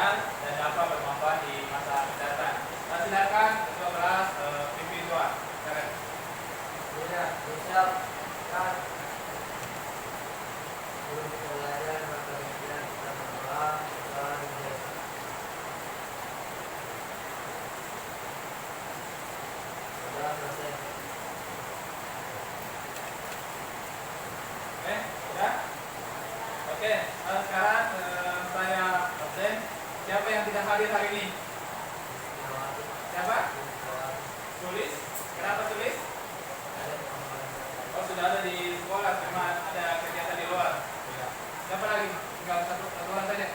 benar dan dapat bermanfaat di masa mendatang. Silakan ketua kelas pimpin doa. Silakan. Siap. Kan. Belum belajar maka kita berdoa dan sudah selesai. Sudah? Oke, sekarang saya absen. Siapa yang tidak hadir hari ini? Siapa? Tulis. Kenapa tulis? Oh, sudah ada di sekolah, cuma ada kegiatan di luar. Siapa lagi? Tinggal satu orang saja.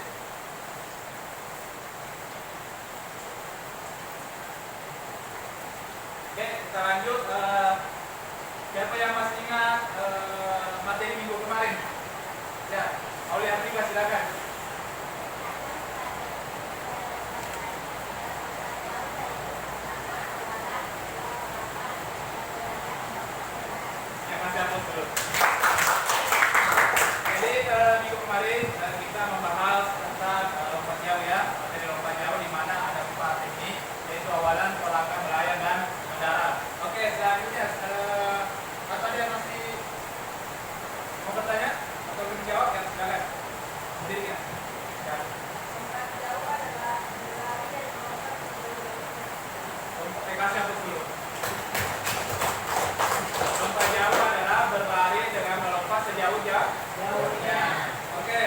Oke, kita lanjut. Siapa yang masih ingat materi minggu kemarin? Ya, Auli Artika silakan. Yang masih hapus dulu. Jadi minggu kemarin kita membahas tentang lompat jauh ya, materi lompat jauh di mana ada 4 teknik, yaitu awalan, tolakan, melayang, dan mendarat. Oke, selanjutnya apa dia masih mau bertanya atau ingin jawab ya silakan. Berdiri ya. Lompat jauh adalah berlari dari melompat ke Kasih hapus dulu. Lompat jauh adalah berlari dengan melompat sejauh-jauhnya. Oke,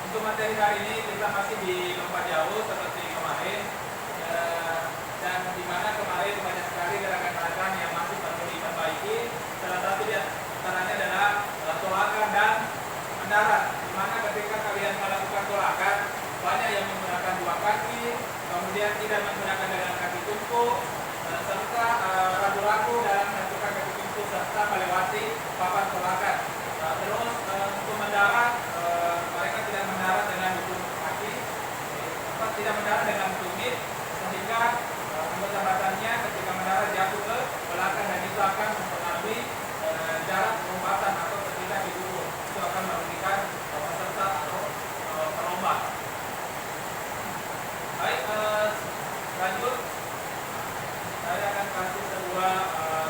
untuk materi hari ini kita masih di lompat jauh seperti kemarin, dan di mana kemarin banyak sekali gerakan-gerakan yang masih perlu diperbaiki. Salah satu di antaranya adalah tolakan dan mendarat. Di mana ketika kalian melakukan tolakan, banyak yang menggunakan 2 kaki, kemudian tidak menggunakan dengan kaki tumpuk, serta ragu-ragu dalam menentukan kaki tumpuk serta melewati papan tolakan. Terus untuk mendarat, mereka tidak mendarat dengan tumpuk kaki, tidak mendarat dengan tumit, sehingga anggota badannya ketika mendarat jatuh ke belakang dan itu akan mempengaruhi jarak lompatan atau ketika didukung. Itu akan merugikan peserta atau perlomba. Baik, lanjut. Saya akan kasih sebuah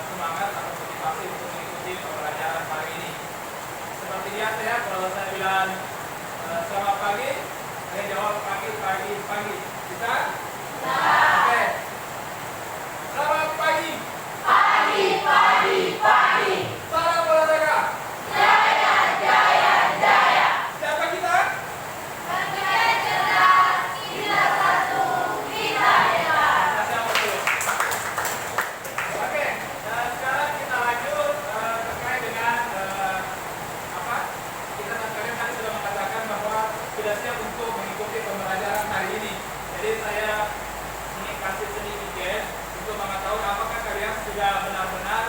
semangat atau motivasi untuk mengikuti pembelajaran hari ini. Seperti biasa ya, kalau saya bilang selamat pagi, saya jawab pagi. Bisa? Oke. Selamat pagi. pagi. Salam olahraga. Jaya. Siapa kita? Kita cerdas, kita satu, kita hebat. Kasih apa dulu? Oke, sekarang kita lanjut terkait dengan apa? Kita kalian tadi sudah mengatakan bahwa sudah siap untuk mengikuti pembelajaran hari ini. Jadi saya ingin kasih sedikit game untuk mengetahui apakah kalian sudah benar-benar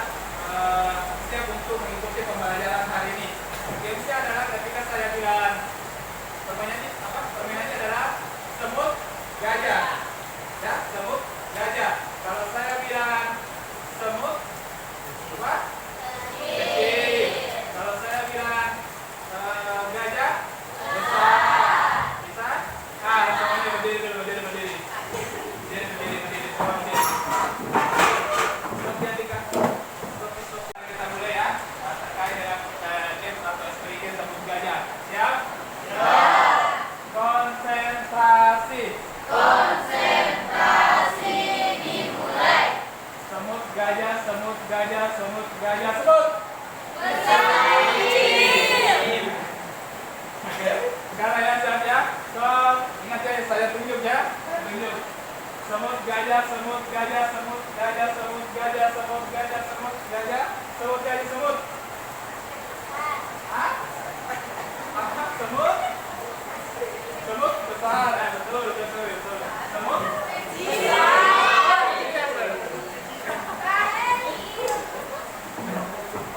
siap untuk mengikuti pembelajaran hari ini. Gamesnya adalah ketika saya bilang permainannya adalah semut gajah. Ya, semut gajah. Kalau saya bilang semut apa? Kecil. Kalau saya bilang gajah besar. Bisa? Semuanya berdiri dulu, berdiri. Kita mulai ya, terkait dengan game atau eksperimen semut gajah. Siap? Konsentrasi. Dimulai. Semut gajah. Besar kecil. Oke, sekarang ya siap ya. Ingat ya, saya tunjuk ya. Semut gajah. Hah? Semut besar. Betul. Semut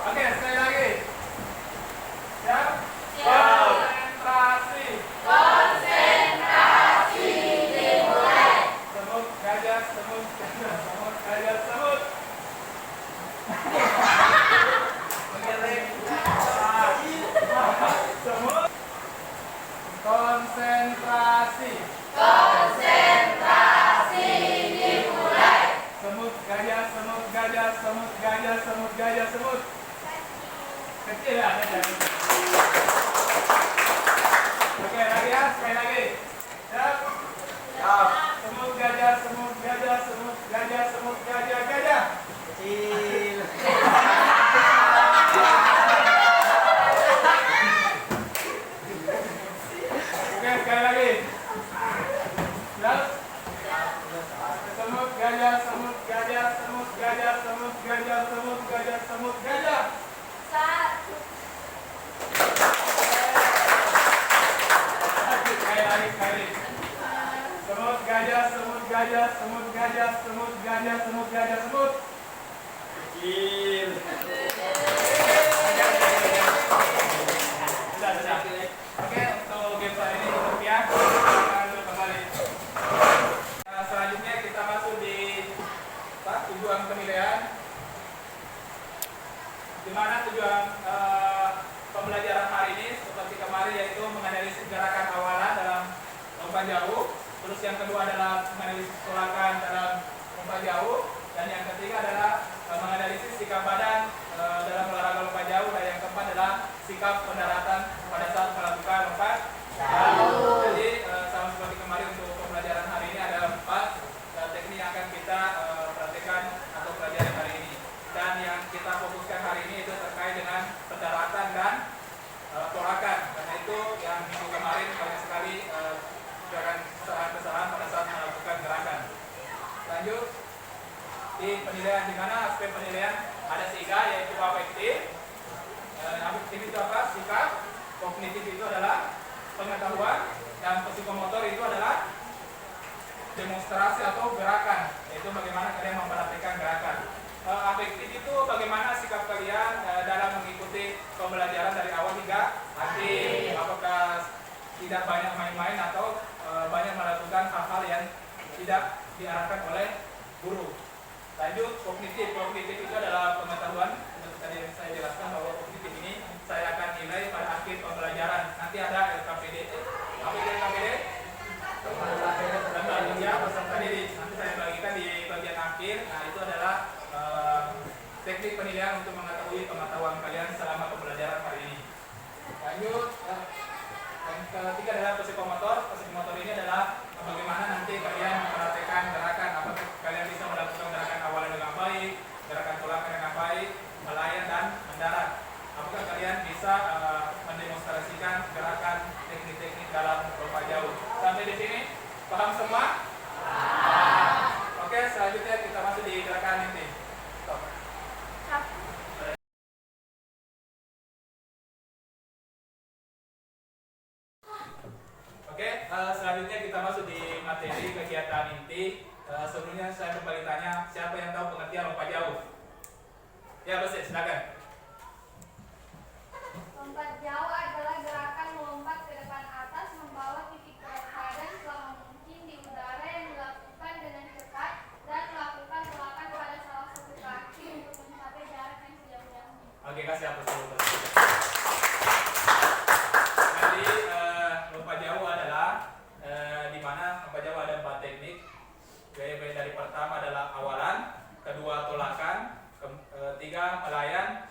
Oke, sekali lagi. Siap? Konsentrasi. dimulai. Semut gajah. Konsentrasi. Konsentrasi dimulai. Semut gajah, semut gajah, semut gajah, semut gajah, semut. Kecil ya, Oke, lagi ya, sekali lagi. Siap. Semut gajah, semut gajah, semut gajah, semut gajah, gajah. Kecil. Oke, sekali lagi. Siap. Semut gajah, semut gajah, semut gajah, semut gajah, semut gajah, semut gajah. Satu. Sekali lagi, sekali. Semut gajah, semut gajah, semut gajah, semut gajah, semut gajah, semut. Kecil. Sudah. Oke, untuk game kali ini cukup ya. Kita dulu kembali. Selanjutnya kita masuk di tujuan penilaian. Di mana tujuan pembelajaran hari ini seperti kemarin yaitu menganalisis gerakan awalan dalam lomba jauh. Terus yang kedua adalah menganalisis tolakan dalam lomba jauh. Dan yang ketiga adalah menganalisis sikap badan dalam olahraga lomba jauh. Dan yang keempat adalah sikap pendaratan pada saat melakukan lomba jauh. Jadi sama seperti kemarin untuk pembelajaran hari ini ada 4 teknik yang akan kita perhatikan atau pelajari hari ini. Dan yang kita fokuskan hari ini itu terkait dengan pendaratan dan tolakan. Karena itu yang minggu kemarin banyak sekali kesalahan-kesalahan pada saat melakukan gerakan. Lanjut di penilaian, di mana aspek penilaian ada 3 yaitu afektif. Afektif itu apa? Sikap. Kognitif itu adalah pengetahuan, dan psikomotor itu adalah demonstrasi atau gerakan, yaitu bagaimana kalian memperhatikan gerakan. Afektif itu bagaimana sikap kalian dalam mengikuti pembelajaran dari awal hingga akhir. Apakah tidak banyak main-main atau banyak melakukan hal-hal yang tidak diarahkan oleh guru. Lanjut, kognitif. Kognitif itu adalah pengetahuan. Seperti tadi saya jelaskan bahwa kognitif ini saya akan nilai pada akhir pembelajaran. Nanti ada LKPD. Apa itu LKPD? Lembaga kerja peserta didik. Nanti saya bagikan di bagian akhir. Nah, itu adalah teknik penilaian untuk mengetahui pengetahuan kalian selama pembelajaran hari ini. Lanjut, yang ketiga adalah psikomotor. Psikomotor ini adalah bagaimana nanti kalian memperhatikan gerakan. Apakah kalian bisa melakukan gerakan awalnya dengan baik, gerakan tolakan dengan baik, melayan dan mendarat. Apakah kalian bisa mendemonstrasikan gerakan teknik-teknik dalam lomba jauh. Sampai di sini paham semua? Oke, selanjutnya kita masuk di gerakan inti. Stop. Oke, selanjutnya kita masuk di materi kegiatan inti. Sebelumnya saya kembali tanya, siapa yang tahu pengertian lomba jauh? Ya, Bos, silakan. Lompat jauh adalah gerakan melompat ke depan atas membawa titik berat badan selama mungkin di udara yang dilakukan dengan cepat dan melakukan tolakan pada salah satu kaki untuk mencapai jarak yang sejauh-jauhnya. Oke, kasih apa dulu. Jadi lomba jauh adalah di mana lomba jauh ada 4 teknik. Dari pertama adalah awalan, kedua tolakan, ketiga melayan,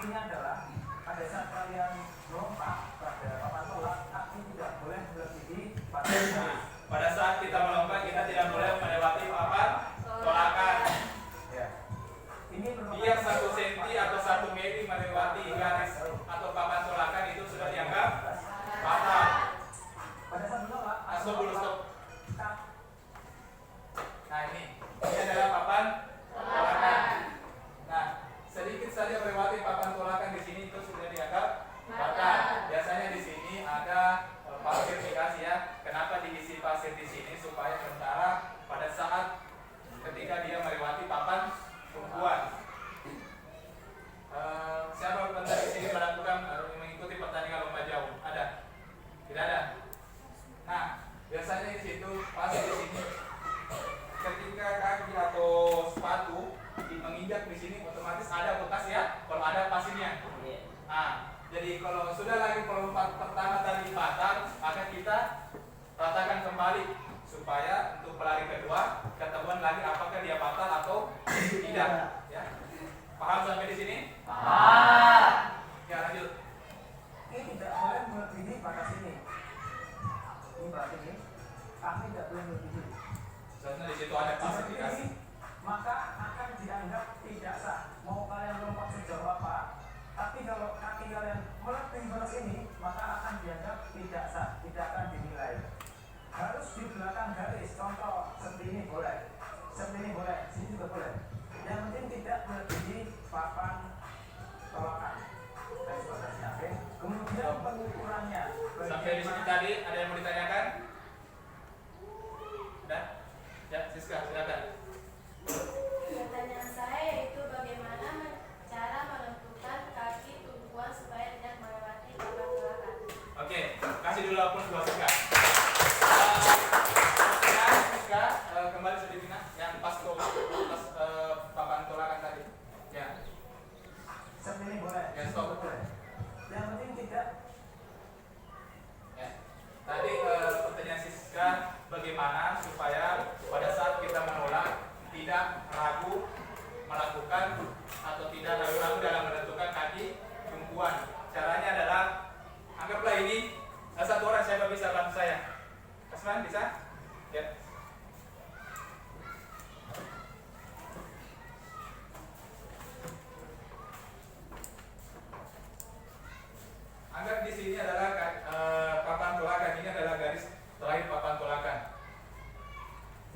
intinya adalah pada saat kalian melompat pada papan tolak, kaki tidak boleh melebihi papan garis. Pada saat kita melompat, kita tidak boleh melewati papan tolakan. Ya. Ini Biar 1 cm atau 1 mili melewati garis atau papan tolakan itu sudah dianggap batal. pada saat menolak, Stop dulu, stop. Nah ini adalah papan tolakan. Nah, sedikit saja melewati papan tolakan di sini itu sudah dianggap batal. Biasanya di sini ada pasir dikasih ya. Kenapa diisi pasir di sini supaya tentara pada saat ketika dia melewati papan tumpuan. Siapa pentas di sini melakukan mengikuti pertandingan lomba jauh? Ada? Tidak ada. Nah, biasanya di situ pasir di sini ketika kaki atau sepatu menginjak di sini otomatis ada bekas ya kalau ada pasirnya. Nah, jadi kalau sudah lagi pelompat pertama tadi batal, maka kita ratakan kembali supaya untuk pelari kedua ketahuan lagi apakah dia batal atau tidak. Ya, paham sampai di sini? Paham. Ya lanjut. ini tidak boleh melebihi batas ini. Ini batas ini, kaki tidak boleh melebihi. Soalnya di situ ada pasir dikasih. Maka akan dianggap tidak sah. Mau kalian melompat sejauh apa, tapi kalau kaki kalian melebihi batas ini, maka akan dianggap tidak sah, tidak akan dinilai. Harus di belakang garis. Contoh seperti ini boleh, seperti ini boleh, sini juga boleh. Yang penting tidak melebihi papan tolakan. Garis batasnya, oke. Kemudian pengukurannya. Sampai di sini tadi ada yang mau ditanyakan? Ada? Ya, Siska silakan. Pertanyaan saya yaitu bagaimana cara menentukan kaki tumpuan supaya tidak melewati papan tolakan. Oke, kasih dulu apun buat Siska. Siska, kembali sedikit yang pas papan tolakan tadi. Ya. Seperti ini boleh. Ya, stop. Boleh. Yang penting tidak. Ya. Tadi pertanyaan Siska, bagaimana supaya pada saat kita menolak tidak ragu melakukan atau tidak ragu-ragu dalam menentukan kaki tumpuan. Caranya adalah anggaplah ini satu orang, siapa bisa bantu saya? Asman bisa? Ya. Anggap di sini adalah papan tolakan, ini adalah garis terakhir papan tolakan.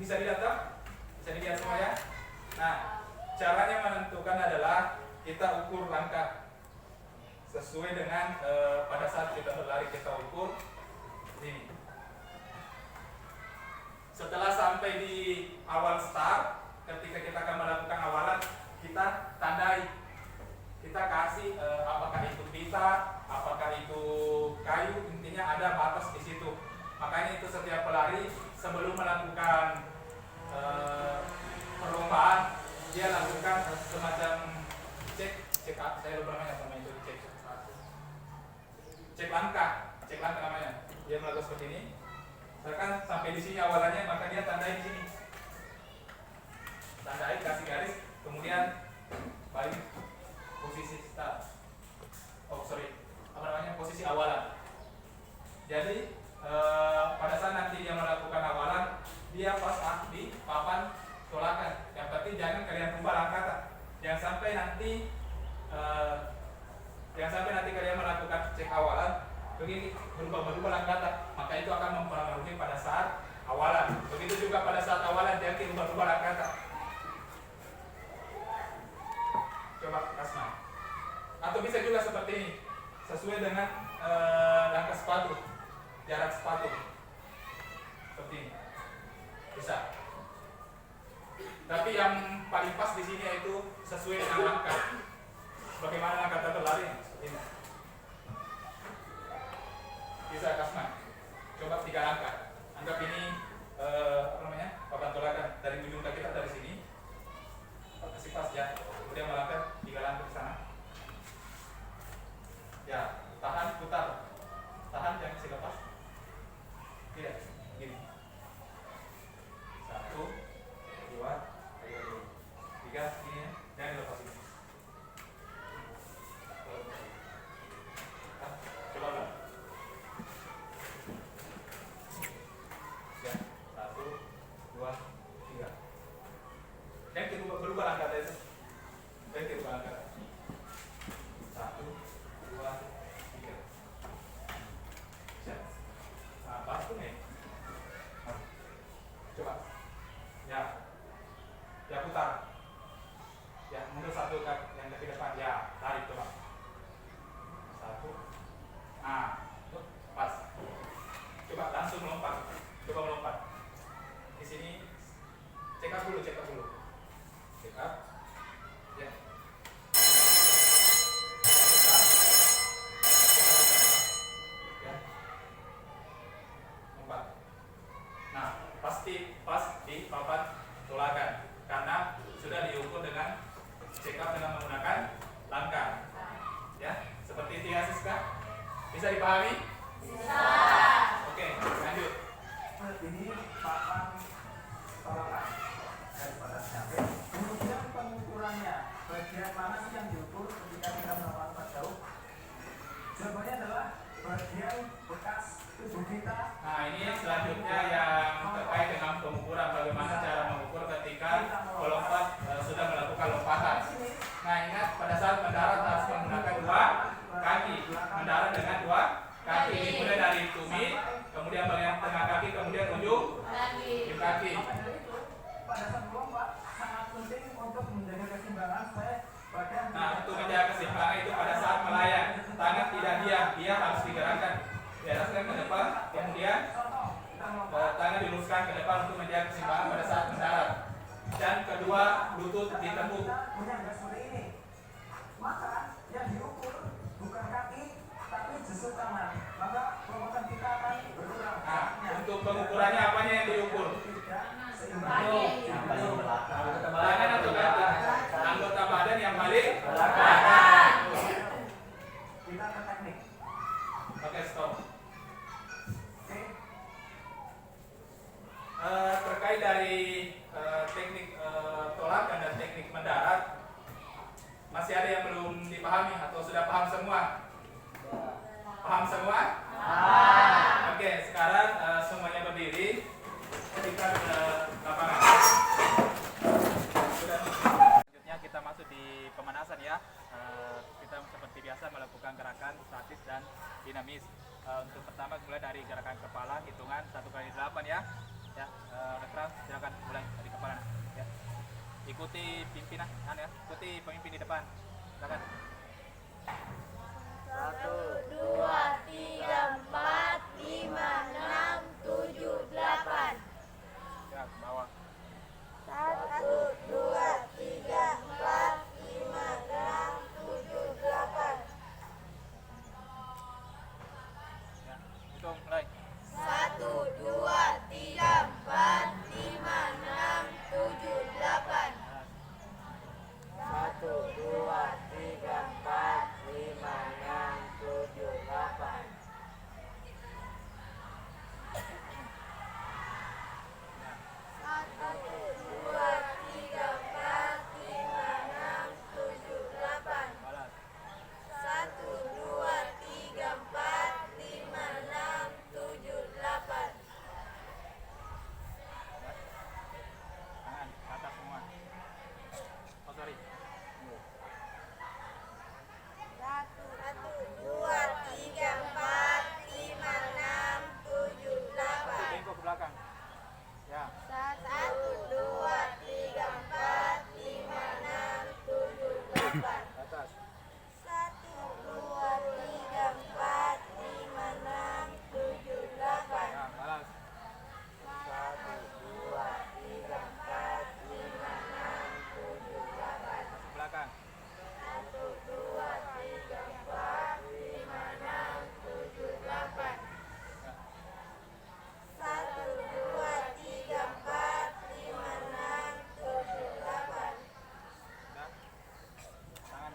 Bisa dilihat tak? Bisa dilihat semua ya? Nah, caranya menentukan adalah kita ukur langkah sesuai dengan pada saat kita berlari kita ukur ini. Setelah sampai di awal start, ketika kita akan melakukan awalan, kita tandai, kita kasih apakah itu pita, apakah itu kayu, intinya ada batas di situ. Makanya itu setiap pelari sebelum melakukan perlombaan dia lakukan semacam cek saya lupa namanya sama itu cek langkah namanya. Dia melakukan seperti ini. Misalkan sampai di sini awalannya, maka dia tandai di sini. Tandai, kasih garis, kemudian balik posisi start. Posisi awalan. Jadi pada saat nanti dia melakukan awalan, dia pas di papan tolakan. Yang penting jangan kalian rubah langkah. Jangan sampai nanti kalian melakukan cek awalan begini berubah langkah, maka itu akan mempengaruhi pada saat awalan. Begitu juga pada saat awalan jangan berubah langkah. Coba Asma. Atau bisa juga seperti ini, sesuai dengan langkah sepatu, jarak sepatu. Seperti ini. Bisa. Tapi yang paling pas di sini yaitu sesuai dengan langkah. Bagaimana langkah terlari? Seperti ini. Bisa Kasman. Coba 3 langkah. Anggap ini papan tolakan dari ujung kaki kita dari sini. Kasih pas ya. Kemudian melangkah 3 langkah ke sana. Ya, tahan, putar. Tahan, jangan kasih lepas. Tidak, gini. 1, 2, 3, ini ya. Jangan dilepas ini. angkat aja. Baik, coba angkat. 1, 2, 3. Siap. Nah, pas tuh nih. Coba. Ya. Ya putar. Ya, mundur 1 yang ke depan. Ya, tarik coba. 1. Nah, tuh, pas. Coba langsung melompat. Coba melompat. Di sini check up dulu. Check up. Ya. Ya. Lompat. Nah, pasti pas di papan tolakan karena sudah diukur dengan check up dengan menggunakan langkah. Ya, seperti itu ya Siska. Bisa dipahami? Bisa. Oke, lanjut. Ini papan tolakan daripada cabai. Kemudian pengukurannya, bagian mana sih yang diukur ketika kita melakukan pas jauh? Jawabannya adalah bagian bekas tubuh kita. Nah, ini selanjutnya yang terkait dengan pengukuran, bagaimana cara mengukur ketika melompat sudah melakukan lompatan. Nah, ingat pada saat mendarat harus menggunakan 2 kaki. Mendarat dengan 2 kaki. Dimulai dari tumit, kemudian bagian tengah kaki, kemudian ujung kaki. Maka dari itu, pada saat melompat sangat penting untuk menjaga keseimbangan supaya badan. Nah, untuk menjaga keseimbangan itu pada saat melayang, tangan tidak diam, dia harus digerakkan. Diarahkan ke depan, kemudian tangan diluruskan ke depan untuk menjaga keseimbangan pada saat mendarat. Dan kedua, lutut ditekuk. Menyangga seperti ini. Maka yang diukur bukan kaki, tapi justru tangan. Maka lompatan kita akan berkurang. Nah, untuk pengukurannya apanya yang diukur? Tidak seimbang. Tangan atau kaki? Anggota badan yang paling Belakang. Kita ke teknik. Oke, stop. Oke. Terkait dari teknik tolakan dan teknik mendarat, masih ada yang belum dipahami atau sudah paham semua? Paham semua? Oke, sekarang semuanya berdiri. Kita ke lapangan. Selanjutnya kita masuk di pemanasan ya. Kita seperti biasa melakukan gerakan statis dan dinamis. Untuk pertama mulai dari gerakan kepala, hitungan 1 kali 8 ya. Ya, Rekram silakan mulai dari kepala. Ya. Ikuti pimpinan, ya. Ikuti pemimpin di depan. Silakan. 1, 2, 3, 4, 5, 6, 7, 8. Ya, ke bawah. 1, 2, 3, 4, 5, 6, 7, 8. Ya, hitung mulai. 1, 2, 3, 4, 5, 6, 7, 8. 1, 2, 3, 4, 5, 6, 7, 8. Balas. 1, 2, 3, 4, 5, 6, 7, 8. Tangan ke atas semua. Oh, sorry. 1, 2, 3, 4, 5, 6, 7, 8. Bengkok ke belakang. Ya. 1, 2, 3, 4, 5, 6, 7, 8. Ke atas. 1, 2, 3, 4, 5, 6, 7, 8. Ya, balas. 1, 2, 3, 4, 5, 6, 7, 8. Masuk belakang. 1, 2, 3, 4, 5, 6, 7, 8. Ya. 1, 2, 3, 4, 5, 6, 7, 8. Udah. Tangan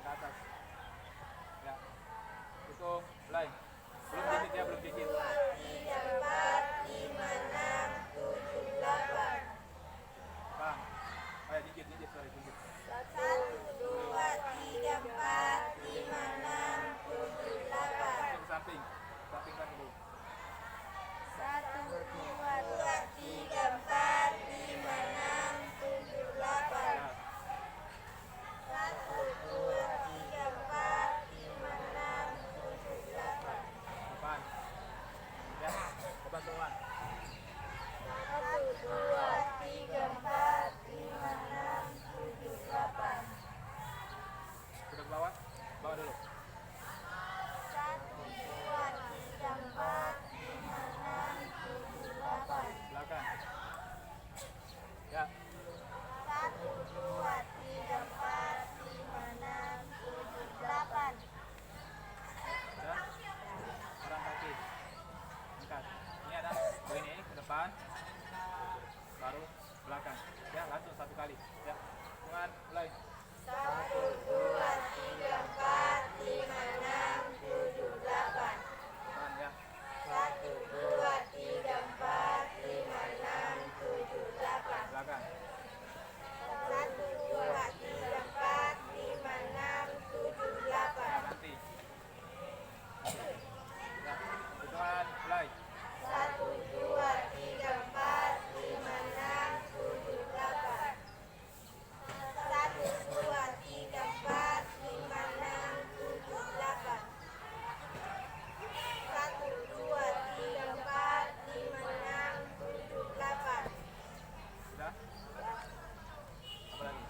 bawah dulu. 1, 2, 3, 4, 5, 6, 7, 8. Belakang. Ya. 1, 2, 3, 4, 5, 6, 7, 8. Sudah. Sekarang kaki. Angkat. Ini ada begini ke depan. Baru belakang. Ya, langsung satu kali. Ya. Hitungan mulai. 1, 2, 3, 4, 5, 6, 7, 8. Tahan ya. 1, 2, 3, 4, 5, 6, 7, 8. Belakang. 1, 2, 3, 4, 5, 6, 7, Ya, 8. ganti. Ya. Hitungan mulai. 1, 2, 3, 4, 5, 6, 7, 8. 1, 2, 3, 4, 5, 6, 7, 8. 1, 2, 3, 4, 5, 6, 7, 8. Sudah? Apa lagi?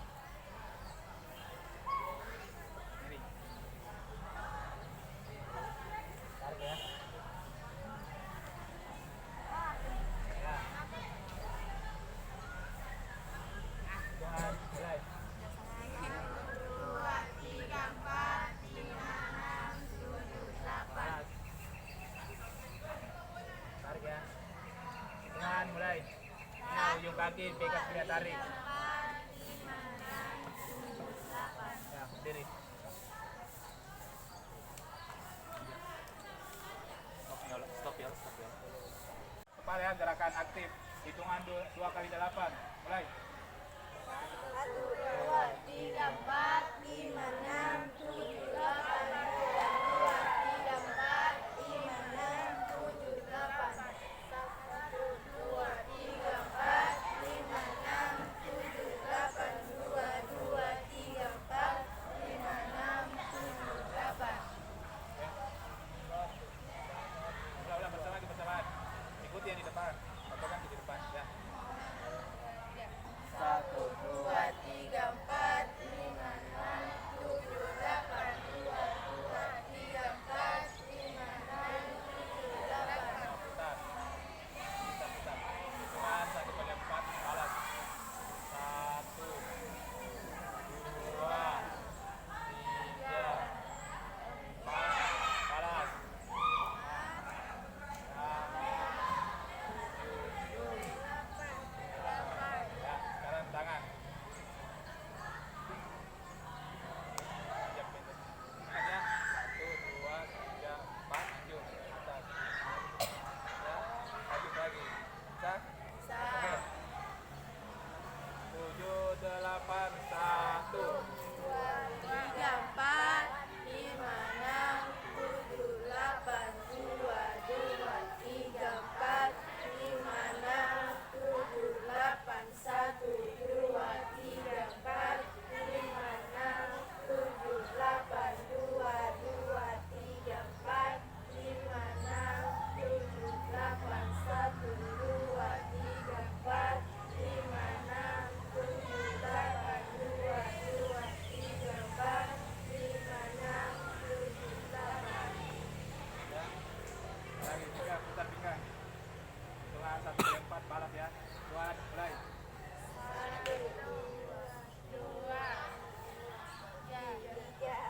Ini. Tarik ya. Ya. Hitungan mulai. 2, 3, 4, 5, 6, 7, 8. Panas. Tarik ya. Hitungan mulai. Ini ujung kaki pegang tidak tarik. 4, 5, 6, 7, 8. Ya, berdiri. Stop ya. Kepala ya, gerakan aktif. Hitungan 2 kali 8. Mulai. 1, 2, 3, 4, 5, 6, 7, 8. 2, 3, 4, 5, 6, 7, 8. 1, 2, 3, 4, 5, 6, 7, 8. 2, 2, 3, 4, 5, 6, 7, 8. Udah bersamaan. Ikuti yang di depan. Patokan di depan ya. 1, 2, 3, 4, 5, 6, 7, 8. 2, 2, 3, 4, 5, 6, 7, 8. Putar. Hitungan 1 kali 4 balas. 1, 2, 3, 4 balas. Ya, sekarang tangan. Siap pintu. Ingat ya. 1, 2, 3, 4 maju atas. Ya, maju lagi. Bisa? Oke. 7, 8, 1. 2, 3, 4, 5, 6, 7, 8. 2, 2, 3, 4, 5, 6, 7, 8. 1, 2, 3, 4, 5, 6, 7, 8. 2, 2, 3, 4, 5, 6, 7, 8. 1, 2, 3, 4, 5, 6, 7, 8. 2, 2, 3, 4, 5, 6, 7, 8. Ya. Lagi pegang, putar pinggang. Hitungan 1 kali 4 balas ya. Buat mulai. 1, 2, 3, 4, 5, 6, 7,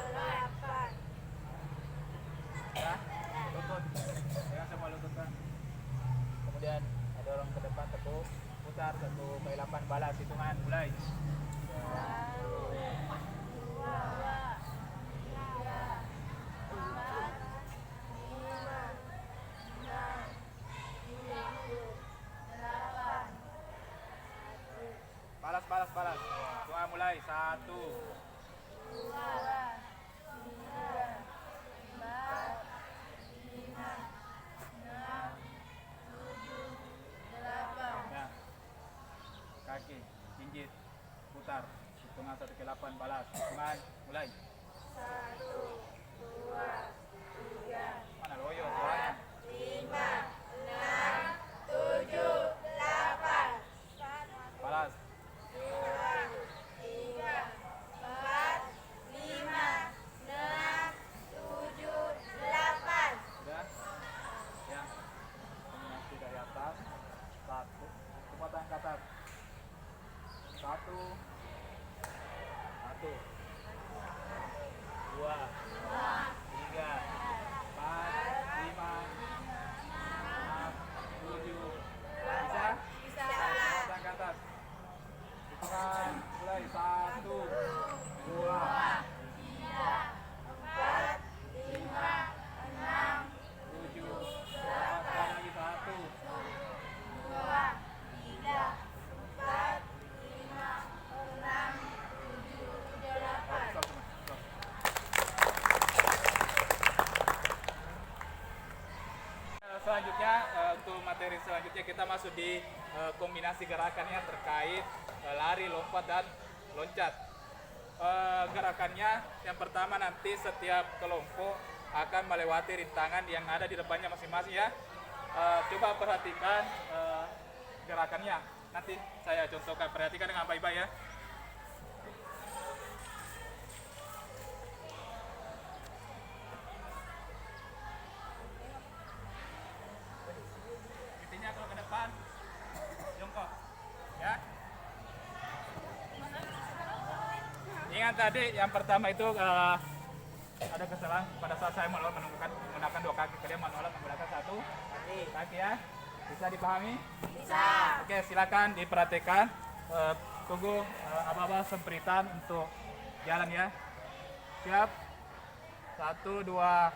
8. Ya. Lutut. Pegang semua lutut kan. Kemudian ada orang ke depan tepuk. Putar 1 kali 8 balas. Hitungan mulai. 1, 2, 3, 4, 5, 6, 7, 8. Balas. Hitungan mulai. 1, 2, 3, 4, 5, 6, 7, 8. ya. Kaki, jinjit, putar. Hitungan 1 kali 8 balas. Hitungan mulai. 1, 2, 3, Mana loyo suaranya? 5, 6, 7, atas. 1. Semua tangan ke atas. 1. 1. 2. 3. 4. 5. 6. 7. Bisa? Bisa. Semua tangan ke atas. Hitungan mulai. 1, 2, 4, 5, 6, 7. Tambah lagi 1. 2, 3, 4, 5, 6, 7, 8. Stop, stop. Selanjutnya untuk materi selanjutnya kita masuk di kombinasi gerakannya terkait lari, lompat, dan loncat. Gerakannya yang pertama nanti setiap kelompok akan melewati rintangan yang ada di depannya masing-masing ya. Coba perhatikan gerakannya. Nanti saya contohkan, perhatikan dengan baik-baik ya. Intinya kalau ke depan, jongkok, ya. Ingat tadi yang pertama itu ada kesalahan pada saat saya menggunakan 2 kaki, kalian menolak menggunakan 1 kaki ya. Bisa dipahami? Bisa. Oke, silakan diperhatikan. Tunggu apa-apa sempritan untuk jalan ya. Siap? 1, 2.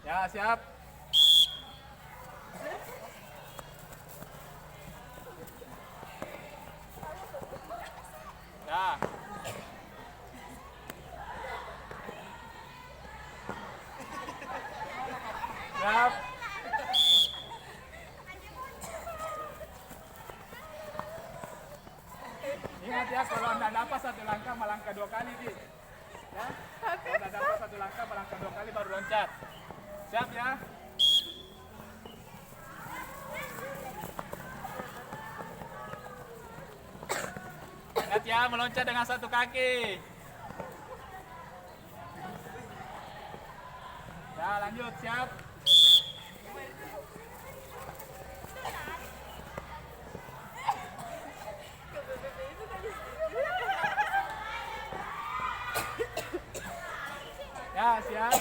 Ya, siap. Ya. Siap. Ingat ya, kalau Anda dapat 1 langkah, melangkah 2 kali, Di. Ya. Kalau Anda dapat 1 langkah, melangkah 2 kali baru loncat. Siap ya? Ingat ya, meloncat dengan 1 kaki. Ya, lanjut, siap. Ya, siap.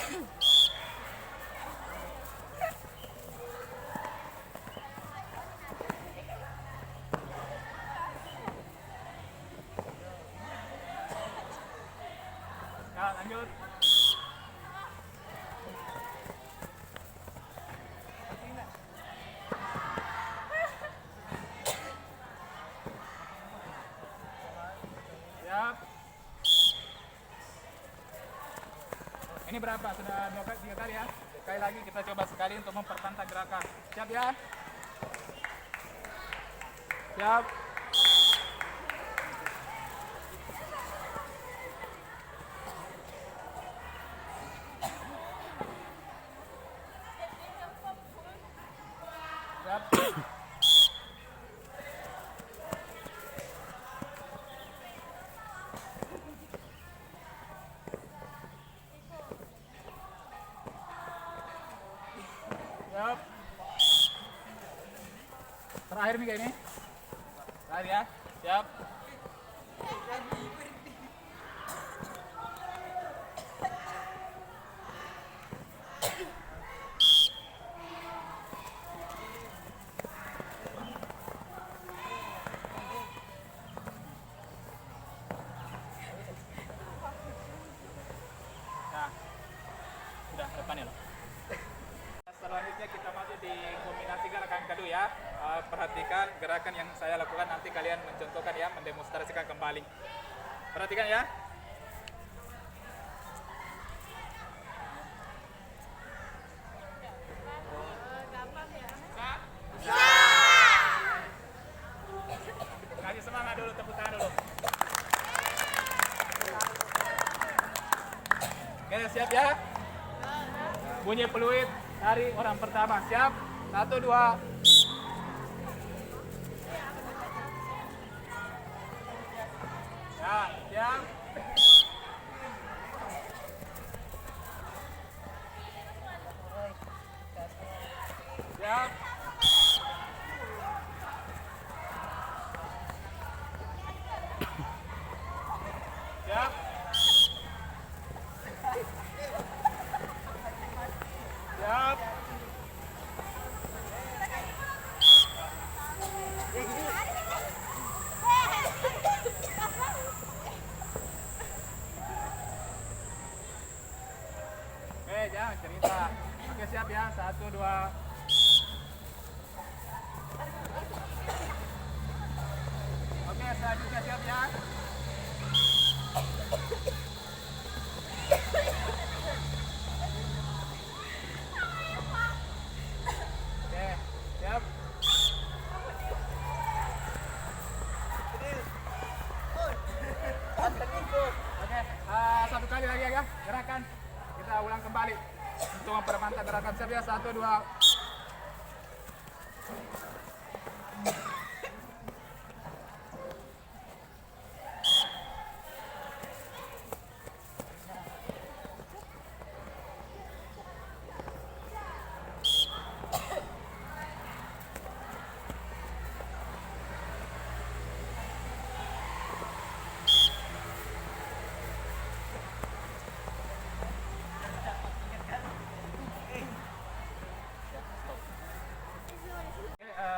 Ya, lanjut. Siap. Ini berapa? Sudah 2 kali, 3 kali ya? Sekali lagi kita coba sekali untuk memperpanjang gerakan. Siap ya? Siap. Siap. Siap. Terakhir nih kayak ini. Terakhir ya. Siap. Nah, sudah depan ya loh. Selanjutnya kita masuk di kombinasi gerakan kedua ya. Perhatikan gerakan yang saya lakukan, nanti kalian mencontohkan ya, mendemonstrasikan kembali. Perhatikan ya. Bisa? Kasih semangat dulu, tepuk tangan dulu. Oke, siap ya? Bunyi peluit dari orang pertama. Siap? 1, 2. 1, 2. Oke, selanjutnya siap ya. Oke, siap. Oke, satu kali lagi ya, gerakan. Kita ulang kembali untuk mempermantap gerakan. Siap ya, 1, 2.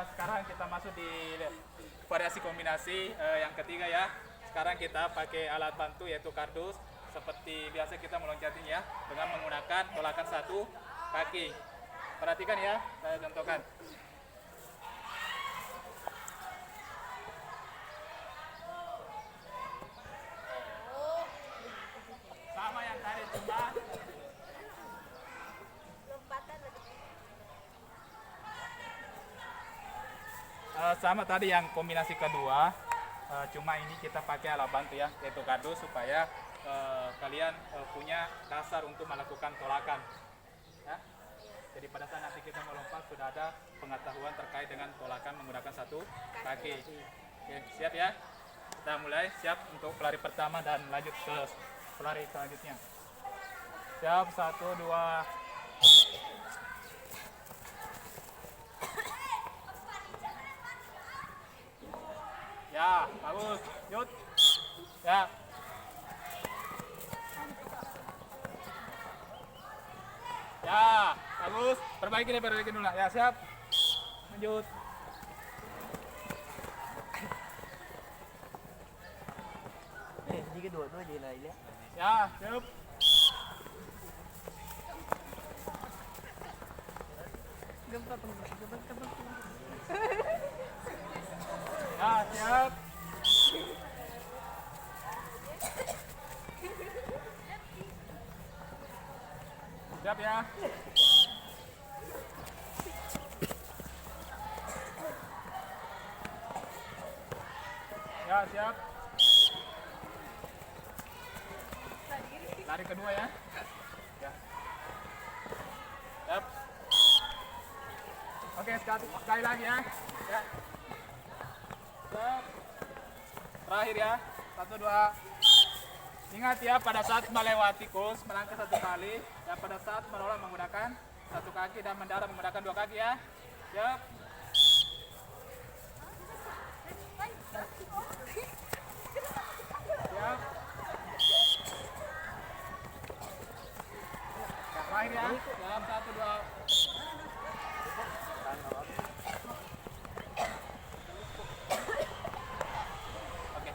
Sekarang kita masuk di variasi kombinasi yang ketiga ya. Sekarang kita pakai alat bantu yaitu kardus. Seperti biasa kita meloncatinya ya, dengan menggunakan tolakan satu kaki. Perhatikan ya, saya contohkan. Sama yang tadi, cuma sama tadi yang kombinasi kedua, cuma ini kita pakai alat bantu ya, yaitu kardus supaya kalian punya dasar untuk melakukan tolakan ya. Jadi pada saat nanti kita melompat sudah ada pengetahuan terkait dengan tolakan menggunakan satu kaki. Oke, siap ya, kita mulai. Siap untuk pelari pertama dan lanjut ke pelari selanjutnya. Siap, 1, 2. Ya, bagus. Yut. Ya. Ya, bagus. Perbaiki dulu. Ya, siap. Lanjut. Jika dua-dua je lah Ilya. Ya, siap. Ya, siap. Siap ya. Ya, siap. Lari kedua ya. Ya. Siap. Oke, sekali lagi ya. Ya. Siap. Terakhir ya. 1, 2. Ingat ya, pada saat melewati kurs melangkah satu kali, dan pada saat menolak menggunakan satu kaki dan mendarat menggunakan dua kaki ya. Siap. Siap. Terakhir ya. Siap, 1, 2. Oke.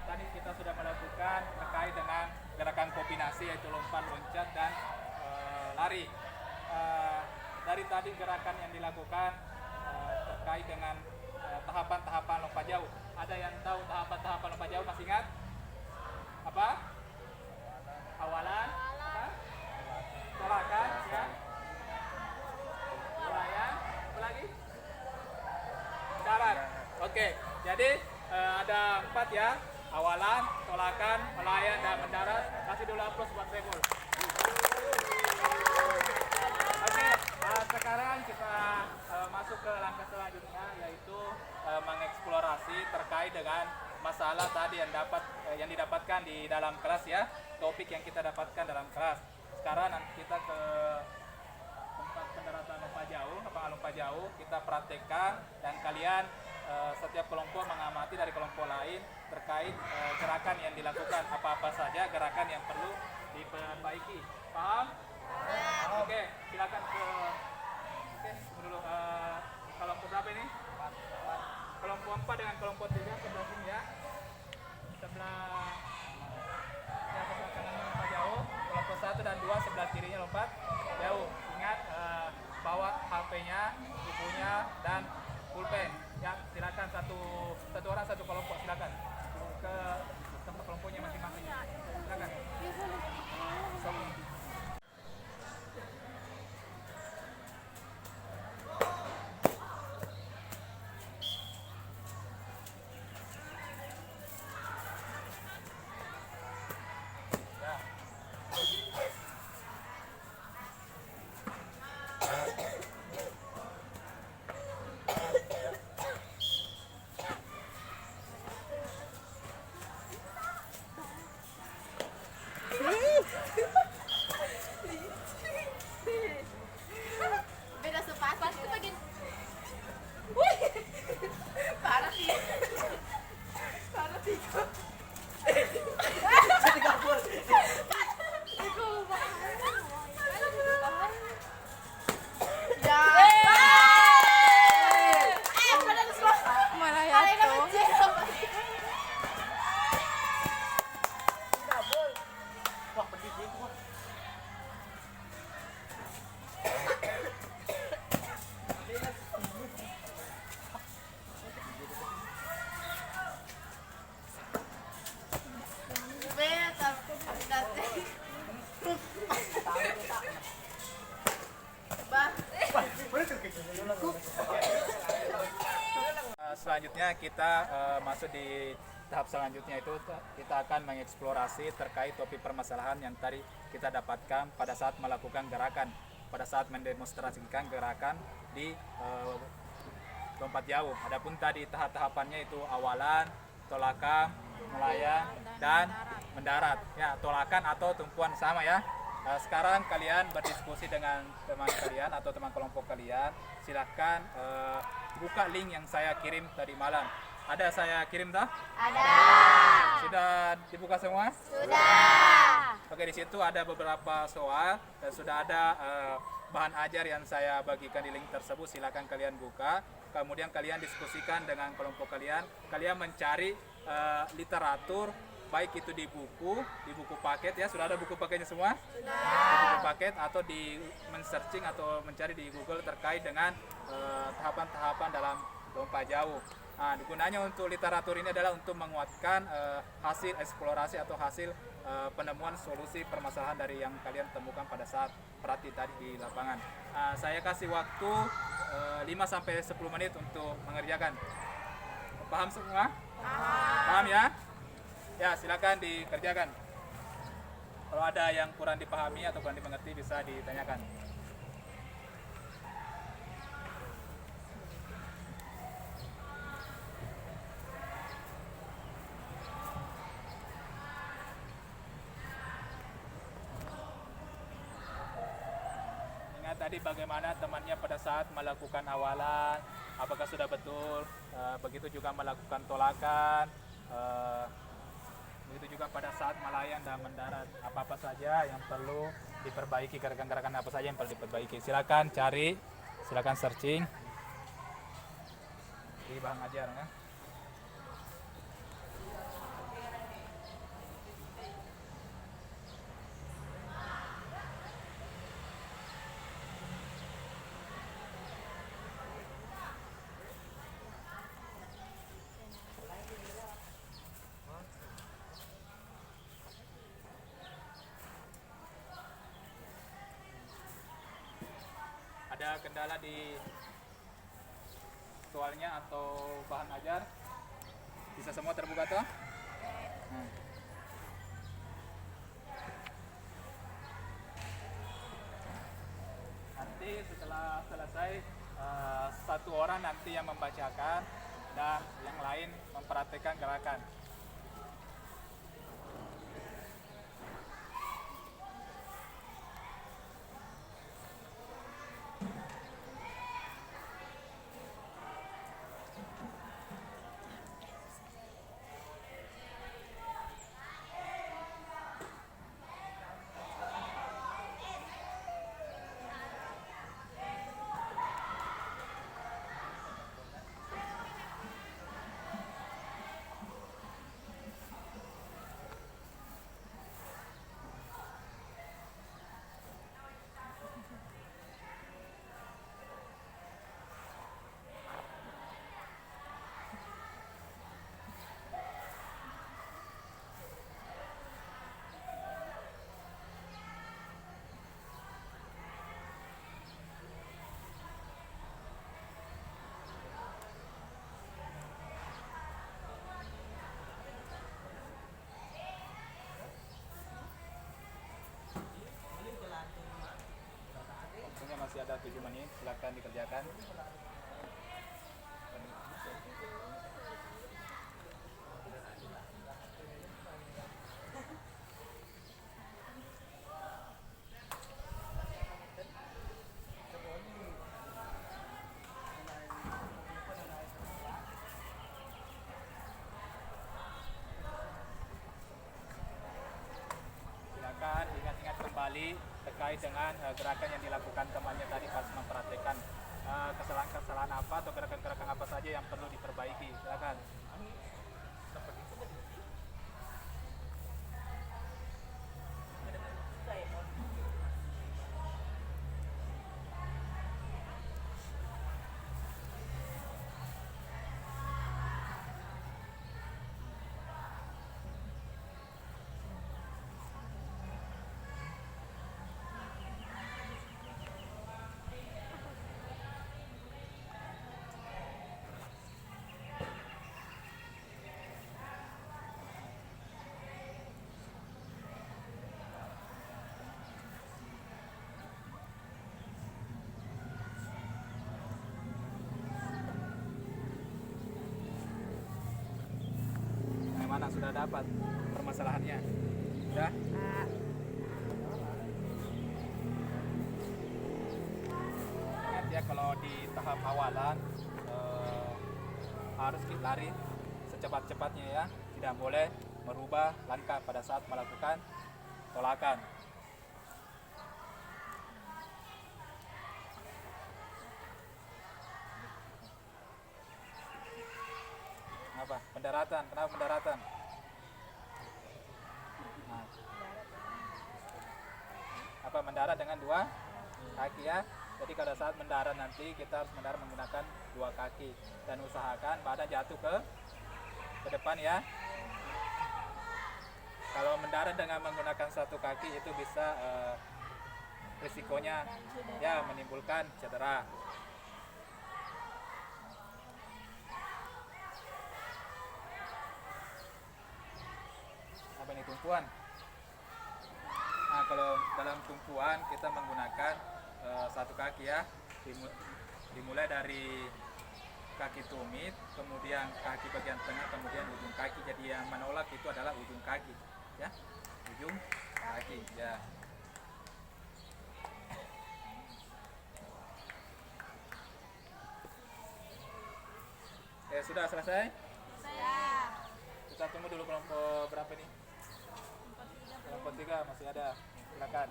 Tadi kita sudah melakukan terkait dengan gerakan kombinasi yaitu lompat, loncat, dan lari. Dari tadi gerakan yang dilakukan terkait dengan tahapan-tahapan lompat jauh. Ada yang tahu tahapan-tahapan lompat jauh, masih ingat? Apa? Awalan, apa? Tolakan, ya. Ulayan, apa lagi? Darat. Oke, jadi ada 4 ya. Awalan, tolakan, melayan, dan mendarat. Kasih dulu aplaus buat Rebul. Oke, sekarang kita masuk ke langkah selanjutnya, yaitu mengeksplorasi terkait dengan masalah tadi yang didapatkan di dalam kelas ya, topik yang kita dapatkan dalam kelas. Sekarang nanti kita ke tempat pendaratan lompat jauh, lapangan lompat jauh, kita praktekkan dan kalian setiap kelompok mengamati dari kelompok lain terkait gerakan yang dilakukan, apa-apa saja gerakan yang perlu diperbaiki. Paham? Oke, silakan dulu kelompok berapa ini? Kelompok 4 dengan kelompok 3 sebelah sini ya. Sebelah kanan lompat jauh, kelompok 1 dan 2 sebelah kirinya lompat jauh. Ingat bawa HP-nya, bukunya, dan pulpen. Ya, silakan satu orang satu kelompok, silakan ke tempat kelompoknya masing-masing. Silakan. Beda sepatu itu bagian. Wih. Parah sih. Parah sih. Jadi kabur. Ya. Padahal semua. Malah ya tuh. Wah, pedih sih gua. Beta. Bah. Selanjutnya kita masuk di tahap selanjutnya, itu kita akan mengeksplorasi terkait topik permasalahan yang tadi kita dapatkan pada saat melakukan gerakan, pada saat mendemonstrasikan gerakan di lompat jauh. Adapun tadi tahap-tahapannya itu awalan, tolakan, melayang, dan mendarat. Ya, tolakan atau tumpuan sama ya. Sekarang kalian berdiskusi dengan teman kalian atau teman kelompok kalian. Silahkan buka link yang saya kirim tadi malam. Ada saya kirim tak? Ada. Sudah dibuka semua? Sudah. Oke, di situ ada beberapa soal dan sudah ada bahan ajar yang saya bagikan di link tersebut. Silakan kalian buka. Kemudian kalian diskusikan dengan kelompok kalian. Kalian mencari literatur, baik itu di buku paket ya. Sudah ada buku paketnya semua? Sudah. Di buku paket atau di men-searching atau mencari di Google terkait dengan tahapan-tahapan dalam lompat jauh. Nah, gunanya untuk literatur ini adalah untuk menguatkan hasil eksplorasi atau hasil penemuan solusi permasalahan dari yang kalian temukan pada saat praktik tadi di lapangan. Saya kasih waktu 5-10 menit untuk mengerjakan. Paham semua? Paham ya? Ya, silakan dikerjakan. Kalau ada yang kurang dipahami atau kurang dimengerti bisa ditanyakan. Ingat tadi bagaimana temannya pada saat melakukan awalan, apakah sudah betul, begitu juga melakukan tolakan, begitu juga pada saat melayang dan mendarat, apa-apa saja yang perlu diperbaiki, gerakan-gerakan apa saja yang perlu diperbaiki. Silakan cari, silakan searching di bahan ajar ya. Ada kendala di soalnya atau bahan ajar? Bisa semua terbuka toh? Nanti setelah selesai satu orang nanti yang membacakan dan yang lain mempraktikkan gerakan. ada 7 menit, silakan dikerjakan. Silakan ingat-ingat kembali terkait dengan gerakan yang dilakukan temannya tadi pas mempraktekkan kesalahan-kesalahan apa atau gerakan-gerakan apa saja yang perlu diperbaiki. Silakan. Bagaimana, sudah dapat permasalahannya? Sudah? Ingat ya, kalau di tahap awalan harus lari secepat-cepatnya ya. Tidak boleh merubah langkah pada saat melakukan tolakan. Apa? Pendaratan. Kenapa pendaratan? Nah. Apa, mendarat dengan 2 kaki ya. Jadi pada saat mendarat nanti kita harus mendarat menggunakan 2 kaki dan usahakan badan jatuh ke depan ya. Kalau mendarat dengan menggunakan 1 kaki itu bisa risikonya ya menimbulkan cedera. Apa ini, tumpuan? Nah, kalau dalam tumpuan kita menggunakan 1 kaki ya. Dimulai dari kaki tumit, kemudian kaki bagian tengah, kemudian ujung kaki. Jadi yang menolak itu adalah ujung kaki ya. Ujung kaki ya. Sudah selesai? Kita tunggu dulu kelompok berapa nih? Kelompok 3 masih ada. Silakan.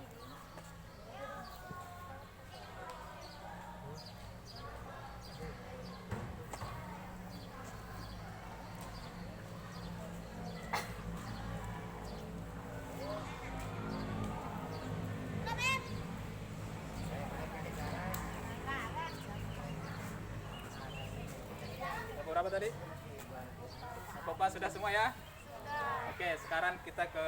Kelompok berapa tadi? Kelompok sudah semua ya? Oke, sekarang kita ke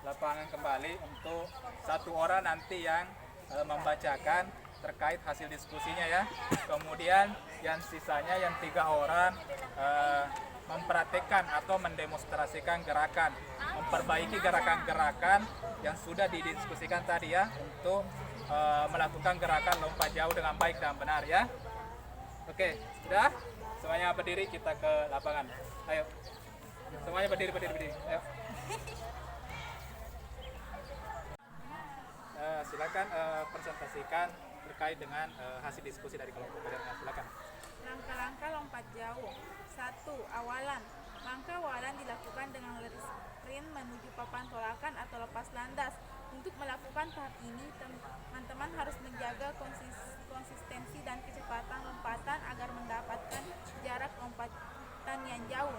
lapangan kembali untuk 1 orang nanti yang membacakan terkait hasil diskusinya ya. Kemudian yang sisanya yang 3 orang mempraktekkan atau mendemonstrasikan gerakan, memperbaiki gerakan-gerakan yang sudah didiskusikan tadi ya, untuk melakukan gerakan lompat jauh dengan baik dan benar ya. Oke, sudah? Semuanya berdiri, kita ke lapangan. Ayo. Semuanya berdiri. Ayo. Silakan presentasikan terkait dengan hasil diskusi dari kelompok kalian. Silakan. Langkah-langkah lompat jauh. 1. Awalan. Langkah awalan dilakukan dengan lari sprint menuju papan tolakan atau lepas landas. Untuk melakukan tahap ini, teman-teman harus menjaga konsistensi dan kecepatan lompatan agar mendapatkan jarak lompatan yang jauh.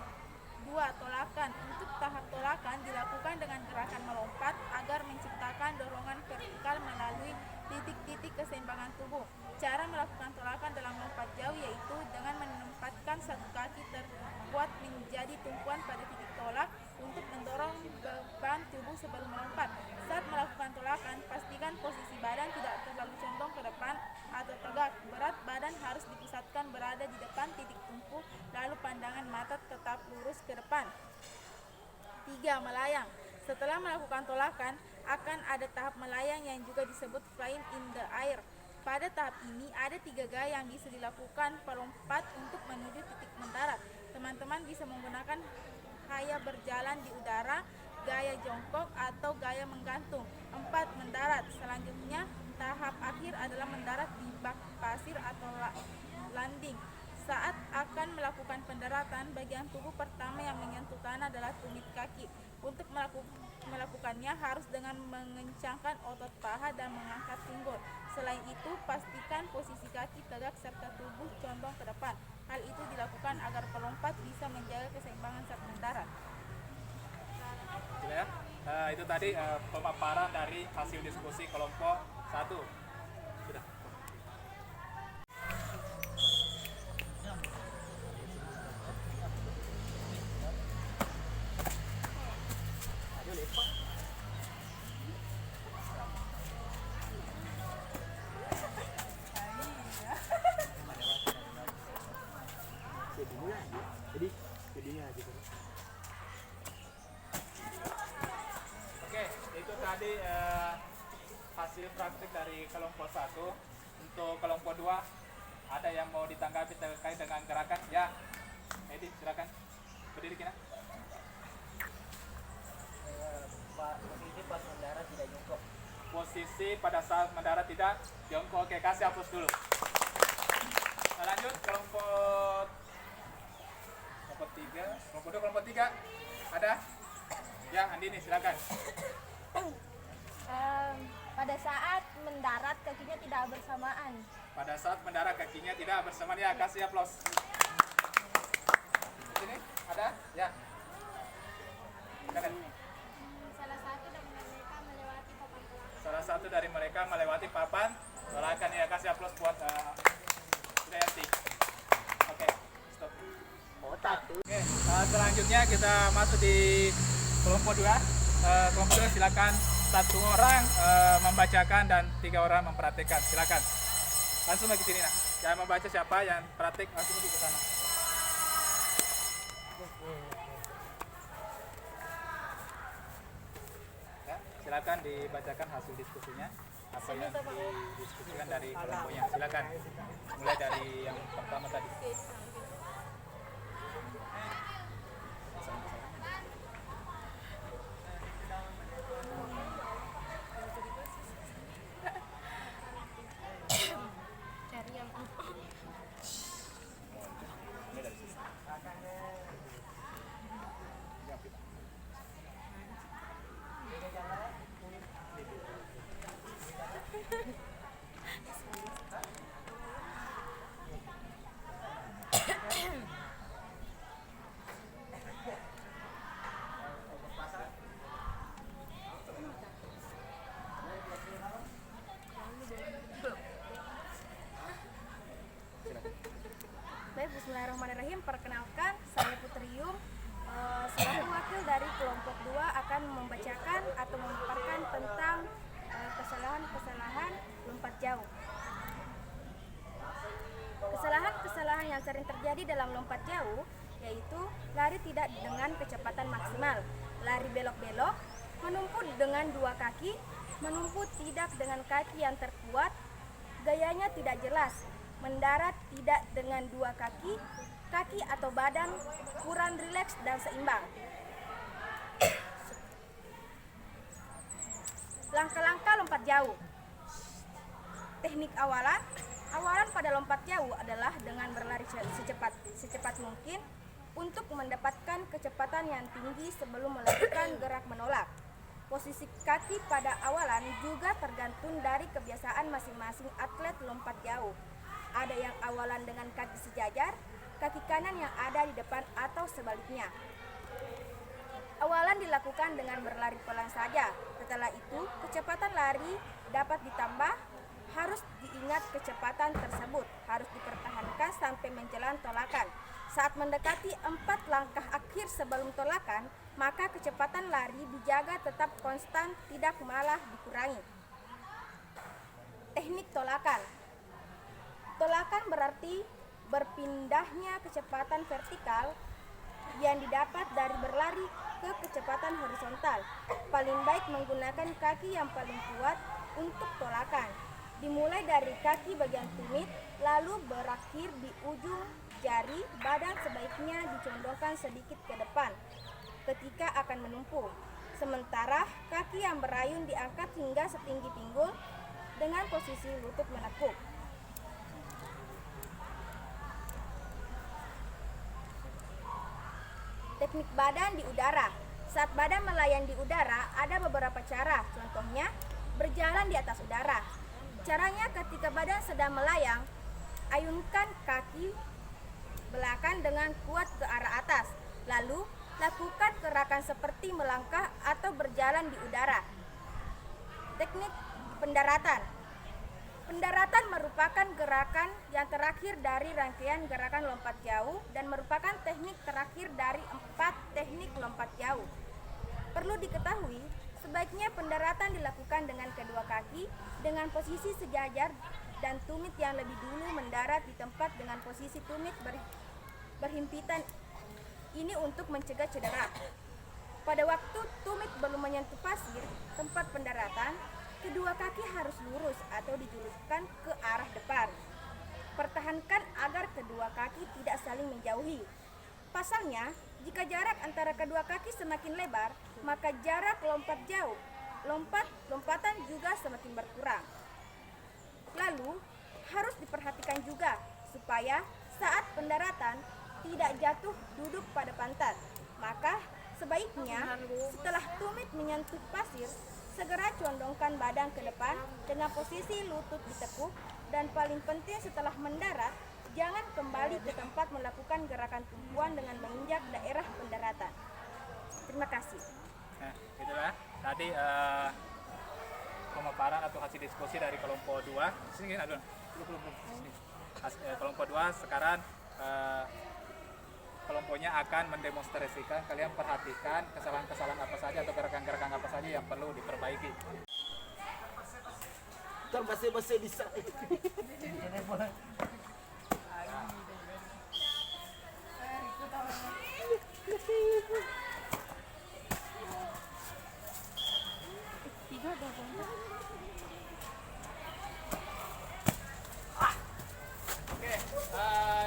2. Tolakan. Untuk tahap tolakan dilakukan dengan gerakan melompat agar menciptakan dorongan vertikal melalui titik-titik keseimbangan tubuh. Cara melakukan tolakan dalam lompat jauh yaitu dengan menempatkan 1 kaki terbuat menjadi tumpuan pada titik tolak untuk mendorong beban tubuh sebelum melompat. Saat melakukan tolakan, pastikan posisi badan tidak terlalu condong ke depan atau tegak. Berat badan harus dipusatkan berada di depan titik tumpu, lalu pandangan mata tetap lurus ke depan. 3. Melayang. Setelah melakukan tolakan, akan ada tahap melayang yang juga disebut flying in the air. Pada tahap ini ada 3 gaya yang bisa dilakukan pelompat untuk menuju titik mendarat. Teman-teman bisa menggunakan gaya berjalan di udara, gaya jongkok, atau gaya menggantung. 4. Mendarat. Selanjutnya, tahap akhir adalah mendarat di bak pasir atau landing. Saat akan melakukan pendaratan, bagian tubuh pertama yang menyentuh tanah adalah tumit kaki. Untuk melakukannya harus dengan mengencangkan otot paha dan mengangkat pinggul. Selain itu, pastikan posisi kaki tegak serta tubuh condong ke depan. Hal itu dilakukan agar pelompat bisa menjaga keseimbangan saat mendarat. Sudah ya? Itu tadi pemaparan dari hasil diskusi kelompok 1. Sudah. Oke, itu tadi hasil praktik dari kelompok 1. Untuk kelompok 2, ada yang mau ditanggapi terkait dengan gerakan? Ya, Edi, silakan. Berdiri kina. Posisi pas mendarat tidak jongkok. Posisi pada saat mendarat tidak jongkok. Oke, kasih hapus dulu. Nah, lanjut kelompok 3, kelompok 2, kelompok 3. Ada? Ya, Andini silakan. Pada saat mendarat kakinya tidak bersamaan. Pada saat mendarat kakinya tidak bersamaan, ya kasih aplaus. Di sini ada? Ya. Silakan. Salah satu dari mereka melewati papan tolakan. Salah satu dari mereka melewati papan tolakan, ya kasih aplaus buat Sudayanti. Oke, stop. Oke, selanjutnya kita masuk di kelompok 2. Kelompok 2 silakan 1 orang membacakan dan 3 orang memperhatikan. Silakan. Langsung lagi sini nah. Yang membaca siapa, yang praktik langsung lagi ke sana. Ya, silakan dibacakan hasil diskusinya. Apa yang didiskusikan dari kelompoknya. Silakan. Mulai dari yang pertama tadi. Baik, bismillahirrahmanirrahim. Perkenalkan, saya Putrium. Selaku wakil dari kelompok 2 akan membacakan atau memaparkan tentang kesalahan-kesalahan lompat jauh. Kesalahan-kesalahan yang sering terjadi dalam lompat jauh yaitu lari tidak dengan kecepatan maksimal, lari belok-belok, menumpuk dengan 2 kaki, menumpuk tidak dengan kaki yang terkuat, gayanya tidak jelas, mendarat tidak dengan 2 kaki, kaki atau badan kurang rileks dan seimbang. Langkah-langkah lompat jauh. Teknik awalan pada lompat jauh adalah dengan berlari secepat mungkin untuk mendapatkan kecepatan yang tinggi sebelum melakukan gerak menolak. Posisi kaki pada awalan juga tergantung dari kebiasaan masing-masing atlet lompat jauh. Ada yang awalan dengan kaki sejajar, kaki kanan yang ada di depan atau sebaliknya. Awalan dilakukan dengan berlari pelan saja. Setelah itu, kecepatan lari dapat ditambah. Harus diingat kecepatan tersebut harus dipertahankan sampai menjelang tolakan. Saat mendekati 4 langkah akhir sebelum tolakan, maka kecepatan lari dijaga tetap konstan, tidak malah dikurangi. Teknik tolakan. Tolakan berarti berpindahnya kecepatan vertikal yang didapat dari berlari ke kecepatan horizontal. Paling baik menggunakan kaki yang paling kuat untuk tolakan. Dimulai dari kaki bagian tumit, lalu berakhir di ujung jari. Badan sebaiknya dicondongkan sedikit ke depan ketika akan menumpuk. Sementara kaki yang berayun diangkat hingga setinggi pinggul dengan posisi lutut menekuk. Teknik badan di udara. Saat badan melayang di udara, ada beberapa cara. Contohnya, berjalan di atas udara. Caranya ketika badan sedang melayang, ayunkan kaki belakang dengan kuat ke arah atas. Lalu, lakukan gerakan seperti melangkah atau berjalan di udara. Teknik pendaratan. Pendaratan merupakan gerakan yang terakhir dari rangkaian gerakan lompat jauh dan merupakan teknik terakhir dari 4 teknik lompat jauh. Perlu diketahui, sebaiknya pendaratan dilakukan dengan kedua kaki dengan posisi sejajar dan tumit yang lebih dulu mendarat di tempat dengan posisi tumit berhimpitan. Ini untuk mencegah cedera. Pada waktu tumit belum menyentuh pasir tempat pendaratan, kedua kaki harus lurus atau dijulurkan ke arah depan. Pertahankan agar kedua kaki tidak saling menjauhi. Pasalnya, jika jarak antara kedua kaki semakin lebar, maka jarak lompat jauh, lompatan juga semakin berkurang. Lalu, harus diperhatikan juga supaya saat pendaratan tidak jatuh duduk pada pantat. Maka, sebaiknya setelah tumit menyentuh pasir, segera condongkan badan ke depan dengan posisi lutut ditekuk, dan paling penting setelah mendarat, jangan kembali ke tempat melakukan gerakan tumpuan dengan menginjak daerah pendaratan. Terima kasih. Nah, itulah tadi pemaparan atau hasil diskusi dari kelompok 2. Sini aduh, belum. Kelompok 2 sekarang kelompoknya akan mendemonstrasikan. Kalian perhatikan kesalahan-kesalahan apa saja atau gerakan-gerakan apa saja yang perlu diperbaiki. Kan masih bisa. Oke,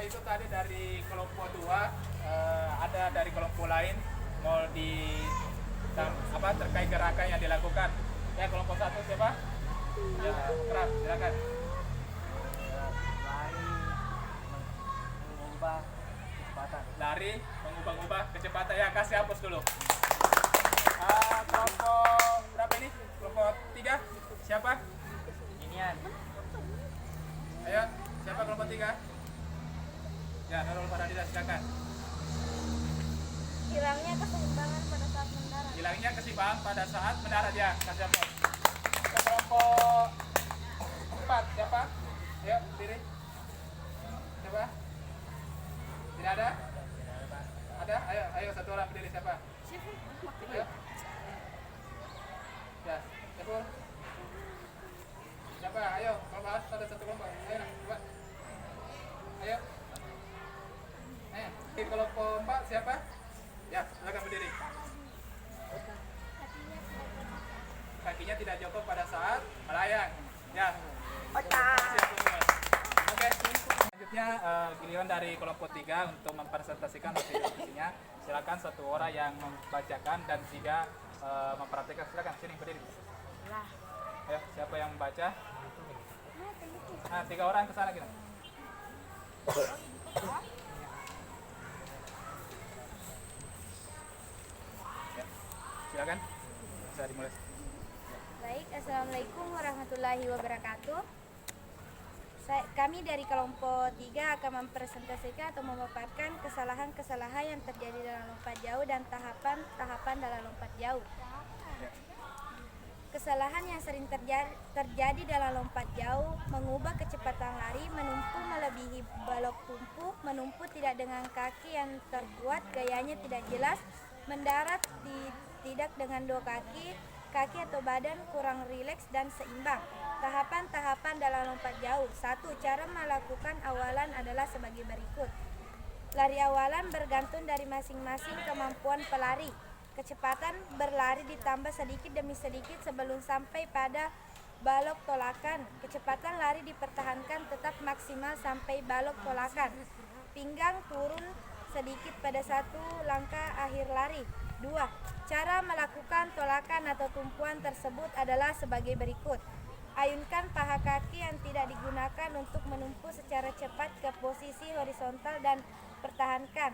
itu tadi dari kelompok 2. Ada dari kelompok lain mau terkait gerakan yang dilakukan. Ya, kelompok 1 siapa? Ya, keras, silakan. Lari mengubah kecepatan. Ya, kasih hapus dulu. Kelompok berapa ini? Kelompok 3 siapa? Inian. Ayo, siapa kelompok 3? Ya, Nurul Faradila, silakan. Hilangnya keseimbangan pada saat mendarat. Hilangnya keseimbangan pada saat mendarat, ya, kasih hapus. Ke kelompok 4 siapa? Ayo, berdiri. Siapa? Tidak ada? Ada? Ayo satu orang berdiri, siapa? Ayo. Ya, siapa? Siapa? Ayo, kelompok ada satu kelompok. Ayo, coba. Ayo. Di kelompok 4 siapa? Ya, silakan berdiri. Kakinya tidak jongkok pada saat melayang. Ya. Oke. Selanjutnya giliran dari kelompok 3 untuk mempresentasikan hasil diskusinya. Silakan satu orang yang membacakan dan 3 memperhatikan. Silakan sini berdiri. Ayo, siapa yang membaca? Nah, 3 orang ke sana gitu. Ya, silakan. Bisa dimulai. Baik, Assalamualaikum warahmatullahi wabarakatuh. Kami dari kelompok 3 akan mempresentasikan atau memaparkan kesalahan-kesalahan yang terjadi dalam lompat jauh dan tahapan-tahapan dalam lompat jauh. Kesalahan yang sering terjadi dalam lompat jauh: mengubah kecepatan lari, menumpu melebihi balok tumpu, menumpu tidak dengan kaki yang terkuat, gayanya tidak jelas, mendarat tidak dengan 2 kaki atau badan kurang rileks dan seimbang. Tahapan-tahapan dalam lompat jauh. 1. Cara melakukan awalan adalah sebagai berikut. Lari awalan bergantung dari masing-masing kemampuan pelari. Kecepatan berlari ditambah sedikit demi sedikit sebelum sampai pada balok tolakan. Kecepatan lari dipertahankan tetap maksimal sampai balok tolakan. Pinggang turun sedikit pada satu langkah akhir lari. 2. Cara melakukan tolakan atau tumpuan tersebut adalah sebagai berikut. Ayunkan paha kaki yang tidak digunakan untuk menumpu secara cepat ke posisi horizontal dan pertahankan.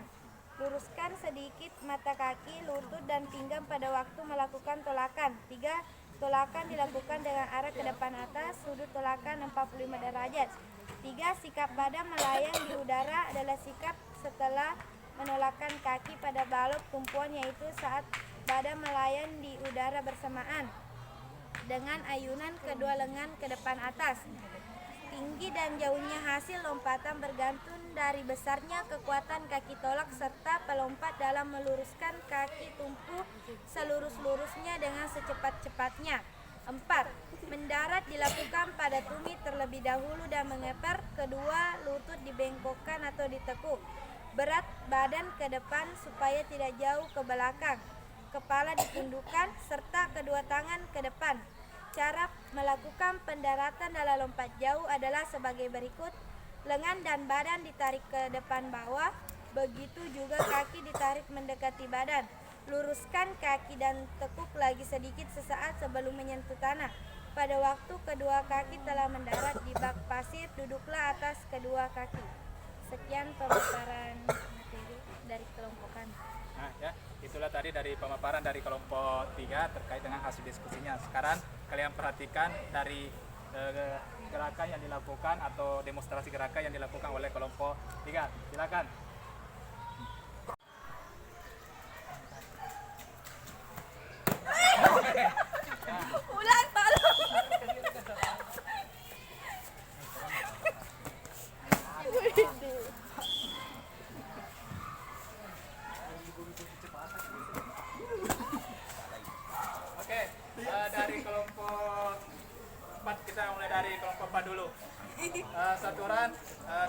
Luruskan sedikit mata kaki, lutut, dan pinggang pada waktu melakukan tolakan. 3. Tolakan dilakukan dengan arah ke depan atas, sudut tolakan 45 derajat. 3. Sikap badan melayang di udara adalah sikap setelah menolakkan kaki pada balok tumpuan, yaitu saat badan melayang di udara bersamaan dengan ayunan kedua lengan ke depan atas. Tinggi dan jauhnya hasil lompatan bergantung dari besarnya kekuatan kaki tolak serta pelompat dalam meluruskan kaki tumpu selurus-lurusnya dengan secepat-cepatnya. 4. Mendarat dilakukan pada tumit terlebih dahulu dan mengepar. Kedua lutut dibengkokkan atau ditekuk. Berat badan ke depan supaya tidak jauh ke belakang. Kepala ditundukkan serta kedua tangan ke depan. Cara melakukan pendaratan dalam lompat jauh adalah sebagai berikut. Lengan dan badan ditarik ke depan bawah, begitu juga kaki ditarik mendekati badan. Luruskan kaki dan tekuk lagi sedikit sesaat sebelum menyentuh tanah. Pada waktu kedua kaki telah mendarat di bak pasir, duduklah atas kedua kaki. Sekian pemaparan materi dari kelompokan. Nah, ya, itulah tadi dari pemaparan dari kelompok 3 terkait dengan hasil diskusinya. Sekarang kalian perhatikan dari gerakan yang dilakukan atau demonstrasi gerakan yang dilakukan oleh kelompok 3. Silakan. Ulang tolong. Oke, dari kelompok 4 kita mulai dari kelompok 4 dulu. Satu orang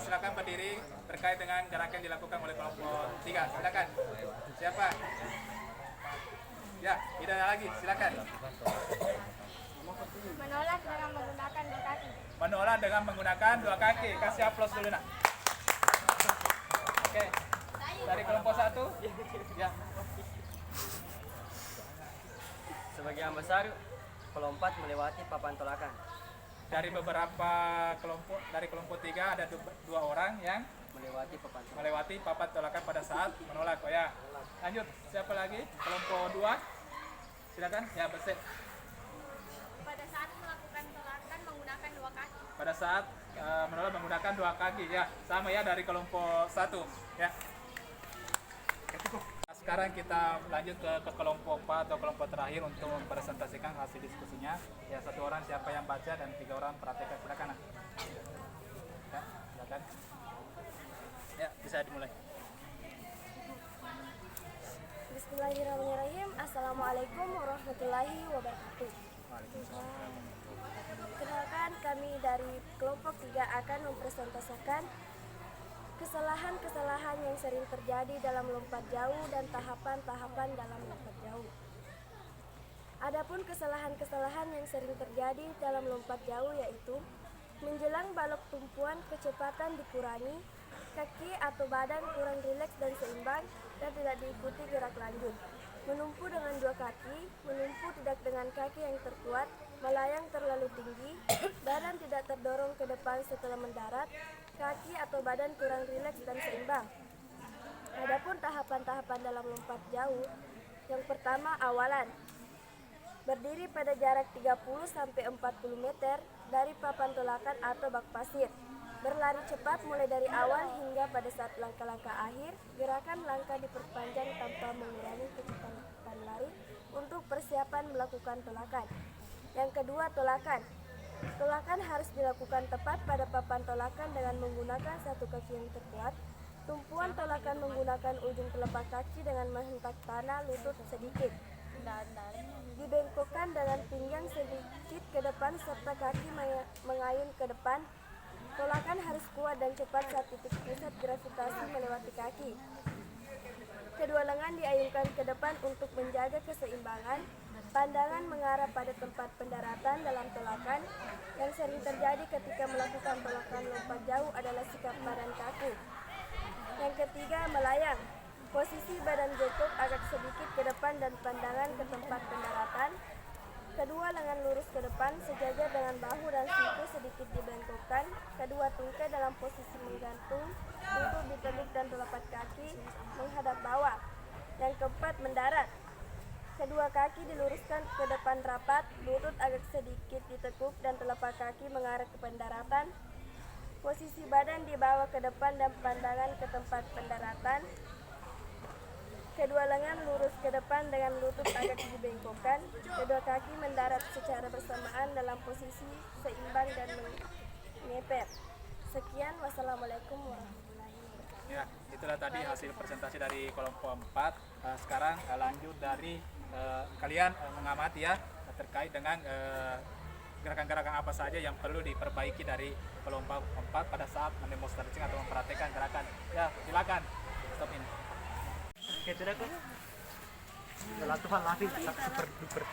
silakan berdiri terkait dengan gerakan yang dilakukan oleh kelompok 3. Silakan. Siapa? Ya, tidak ada lagi. Silakan. Menolak dengan menggunakan dua kaki. Menolak dengan menggunakan dua kaki. Kasih aplaus dulu, nak. Oke. Dari kelompok 1. Ya. Sebagian besar kelompat melewati papan tolakan. Dari beberapa kelompok, dari kelompok 3 ada dua orang yang Melewati papan tolakan. melewati papan tolakan pada saat menolak. Oh ya. Lanjut, siapa lagi? Kelompok 2. Silakan. Ya, Beset. Pada saat melakukan tolakan menggunakan dua kaki. Pada saat menolak menggunakan dua kaki, ya. Sama ya dari kelompok 1. Ya. Sekarang kita lanjut ke kelompok 4 atau kelompok terakhir untuk mempresentasikan hasil diskusinya. Ya, satu orang siapa yang baca dan 3 orang perhatikan. Silakan. Nak. Ya, silakan. Ya, bisa dimulai. Bismillahirrahmanirrahim. Assalamualaikum warahmatullahi wabarakatuh. Kenalkan, kami dari kelompok 3 akan mempresentasikan kesalahan-kesalahan yang sering terjadi dalam lompat jauh dan tahapan-tahapan dalam lompat jauh. Adapun kesalahan-kesalahan yang sering terjadi dalam lompat jauh yaitu menjelang balok tumpuan kecepatan dikurangi, kaki atau badan kurang rileks dan seimbang dan tidak diikuti gerak lanjut. Menumpu dengan dua kaki, menumpu tidak dengan kaki yang terkuat, melayang terlalu tinggi, badan tidak terdorong ke depan setelah mendarat, kaki atau badan kurang rileks dan seimbang. Adapun tahapan-tahapan dalam lompat jauh, yang pertama awalan. Berdiri pada jarak 30-40 meter dari papan tolakan atau bak pasir. Berlari cepat mulai dari awal hingga pada saat langkah-langkah akhir. Gerakan langkah diperpanjang tanpa mengurangi kecepatan lari untuk persiapan melakukan tolakan. Yang kedua, tolakan. Tolakan harus dilakukan tepat pada papan tolakan dengan menggunakan satu kaki yang terkuat. Tumpuan tolakan menggunakan ujung telapak kaki dengan menghentak tanah lutut sedikit. Dibengkokkan dengan pinggang sedikit ke depan serta kaki mengayun ke depan. Tolakan harus kuat dan cepat saat titik pusat gravitasi melewati kaki. Kedua lengan diayunkan ke depan untuk menjaga keseimbangan. Pandangan mengarah pada tempat pendaratan dalam tolakan. Yang sering terjadi ketika melakukan tolakan lompat jauh adalah sikap badan kaku. Yang ketiga, melayang. Posisi badan jongkok agak sedikit ke depan dan pandangan ke tempat pendaratan. Kedua, lengan lurus ke depan sejajar dengan bahu dan siku sedikit dibengkokkan. Kedua, tungkai dalam posisi menggantung, lutut diteguk dan telapak kaki menghadap bawah. Yang keempat, mendarat. Kedua kaki diluruskan ke depan rapat, lutut agak sedikit ditekuk dan telapak kaki mengarah ke pendaratan. Posisi badan dibawa ke depan dan pandangan ke tempat pendaratan. Kedua lengan lurus ke depan dengan lutut agak dibengkokkan. Kedua kaki mendarat secara bersamaan dalam posisi seimbang dan mengepet. Sekian, wassalamualaikum warahmatullahi wabarakatuh. Ya, itulah tadi hasil presentasi dari kelompok 4. Sekarang lanjut dari kalian mengamati ya terkait dengan gerakan-gerakan apa saja yang perlu diperbaiki dari kelompok 4 pada saat mendemonstrasikan atau mempraktekkan gerakan. Ya, silakan. Stop ini. Oke, sudah kok. Latihan lagi super duper.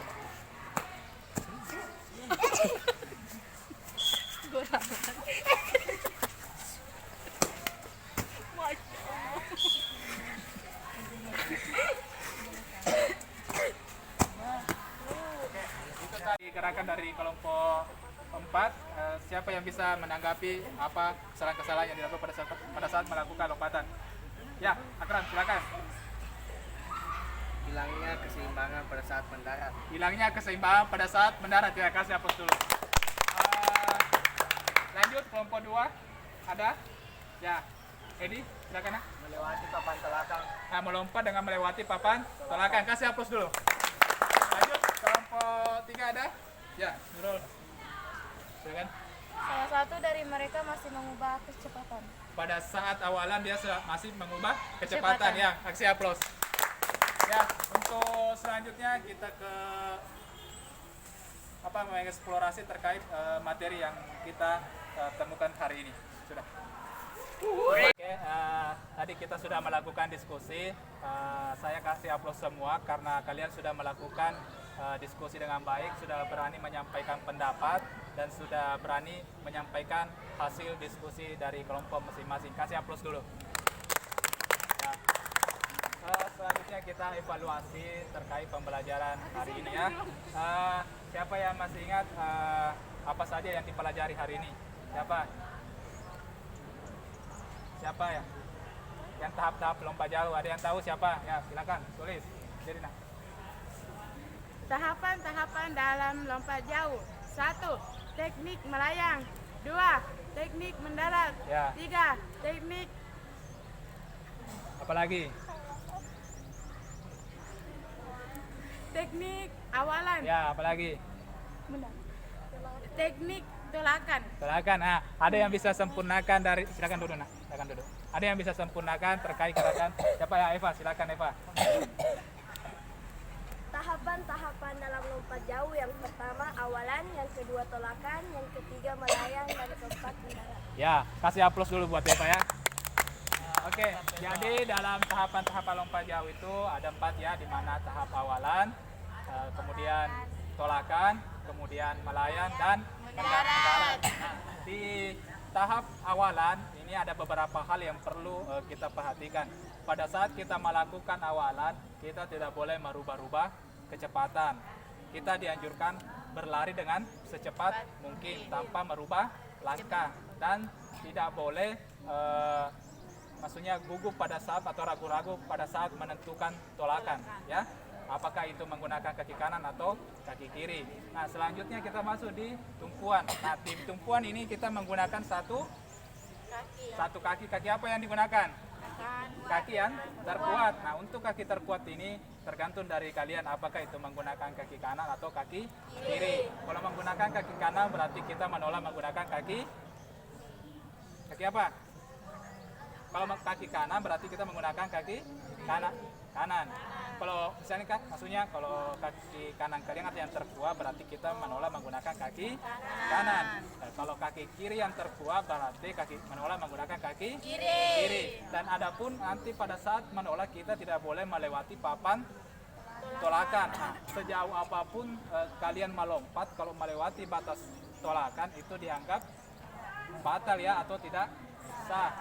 Itu tadi gerakan dari kelompok 4. Siapa yang bisa menanggapi apa kesalahan-kesalahan yang dilakukan pada saat melakukan lompatan? Ya, Akram, silakan. Hilangnya keseimbangan pada saat mendarat. Hilangnya keseimbangan pada saat mendarat. Ya, kasih hapus dulu. Lanjut kelompok 2. Ada? Ya, Edi, silakan. Melewati papan tolakan. Nah, melompat dengan melewati papan tolakan. Kasih hapus dulu. Lanjut kelompok 3 ada? Ya, Nurul. Silakan. Salah satu dari mereka masih mengubah kecepatan. Pada saat awalan dia masih mengubah kecepatan. Ya, aksi aplaus. Ya, untuk selanjutnya kita ke mengeksplorasi terkait materi yang kita temukan hari ini. Sudah. Oke, tadi kita sudah melakukan diskusi. Saya kasih aplaus semua karena kalian sudah melakukan diskusi dengan baik, sudah berani menyampaikan pendapat dan sudah berani menyampaikan hasil diskusi dari kelompok masing-masing. Kasih aplaus dulu. Ya. Selanjutnya kita evaluasi terkait pembelajaran hari ini ya. Siapa yang masih ingat apa saja yang dipelajari hari ini? Siapa ya? Yang tahap-tahap lompat jauh, ada yang tahu siapa? Ya, silakan tulis. Jerina. Tahapan-tahapan dalam lompat jauh. 1. Teknik melayang. 2. Teknik mendarat. Ya. 3. Teknik Apalagi? teknik awalan. Ya, apalagi? Teknik tolakan. Silakan. Nah, ada yang bisa sempurnakan dari silakan duduk, Nak. Silakan duduk. Ada yang bisa sempurnakan terkait gerakan. Siapa ya, Eva? Silakan Eva. Tahapan-tahapan dalam lompat jauh, yang pertama awalan, yang kedua tolakan, yang ketiga melayang, dan keempat mendarat. Ya, kasih aplaus dulu buat Eva ya. Oke, jadi dalam tahapan-tahapan lompat jauh itu ada 4 ya, di mana tahap awalan, kemudian tolakan, kemudian melayang dan mendarat. Nah, di tahap awalan ini ada beberapa hal yang perlu kita perhatikan. Pada saat kita melakukan awalan, kita tidak boleh merubah-rubah kecepatan. Kita dianjurkan berlari dengan secepat mungkin tanpa merubah langkah dan tidak boleh maksudnya gugup pada saat atau ragu-ragu pada saat menentukan tolakan ya. Apakah itu menggunakan kaki kanan atau kaki kiri. Nah, selanjutnya kita masuk di tumpuan. Nah, di tumpuan ini kita menggunakan satu kaki. Kaki apa yang digunakan? Kaki yang terkuat. Nah, untuk kaki terkuat ini tergantung dari kalian apakah itu menggunakan kaki kanan atau kaki kiri. Kalau menggunakan kaki kanan berarti kita menolak menggunakan kaki apa? Kalau kaki kanan berarti kita menggunakan kaki kanan. Kalau misalnya maksudnya kalau kaki kanan kalian atau yang terkuat berarti kita menolak menggunakan kaki kanan. Nah, kalau kaki kiri yang terkuat berarti menolak menggunakan kaki kiri. Dan adapun nanti pada saat menolak kita tidak boleh melewati papan tolakan. Nah, sejauh apapun kalian melompat, kalau melewati batas tolakan itu dianggap batal ya, atau tidak sah.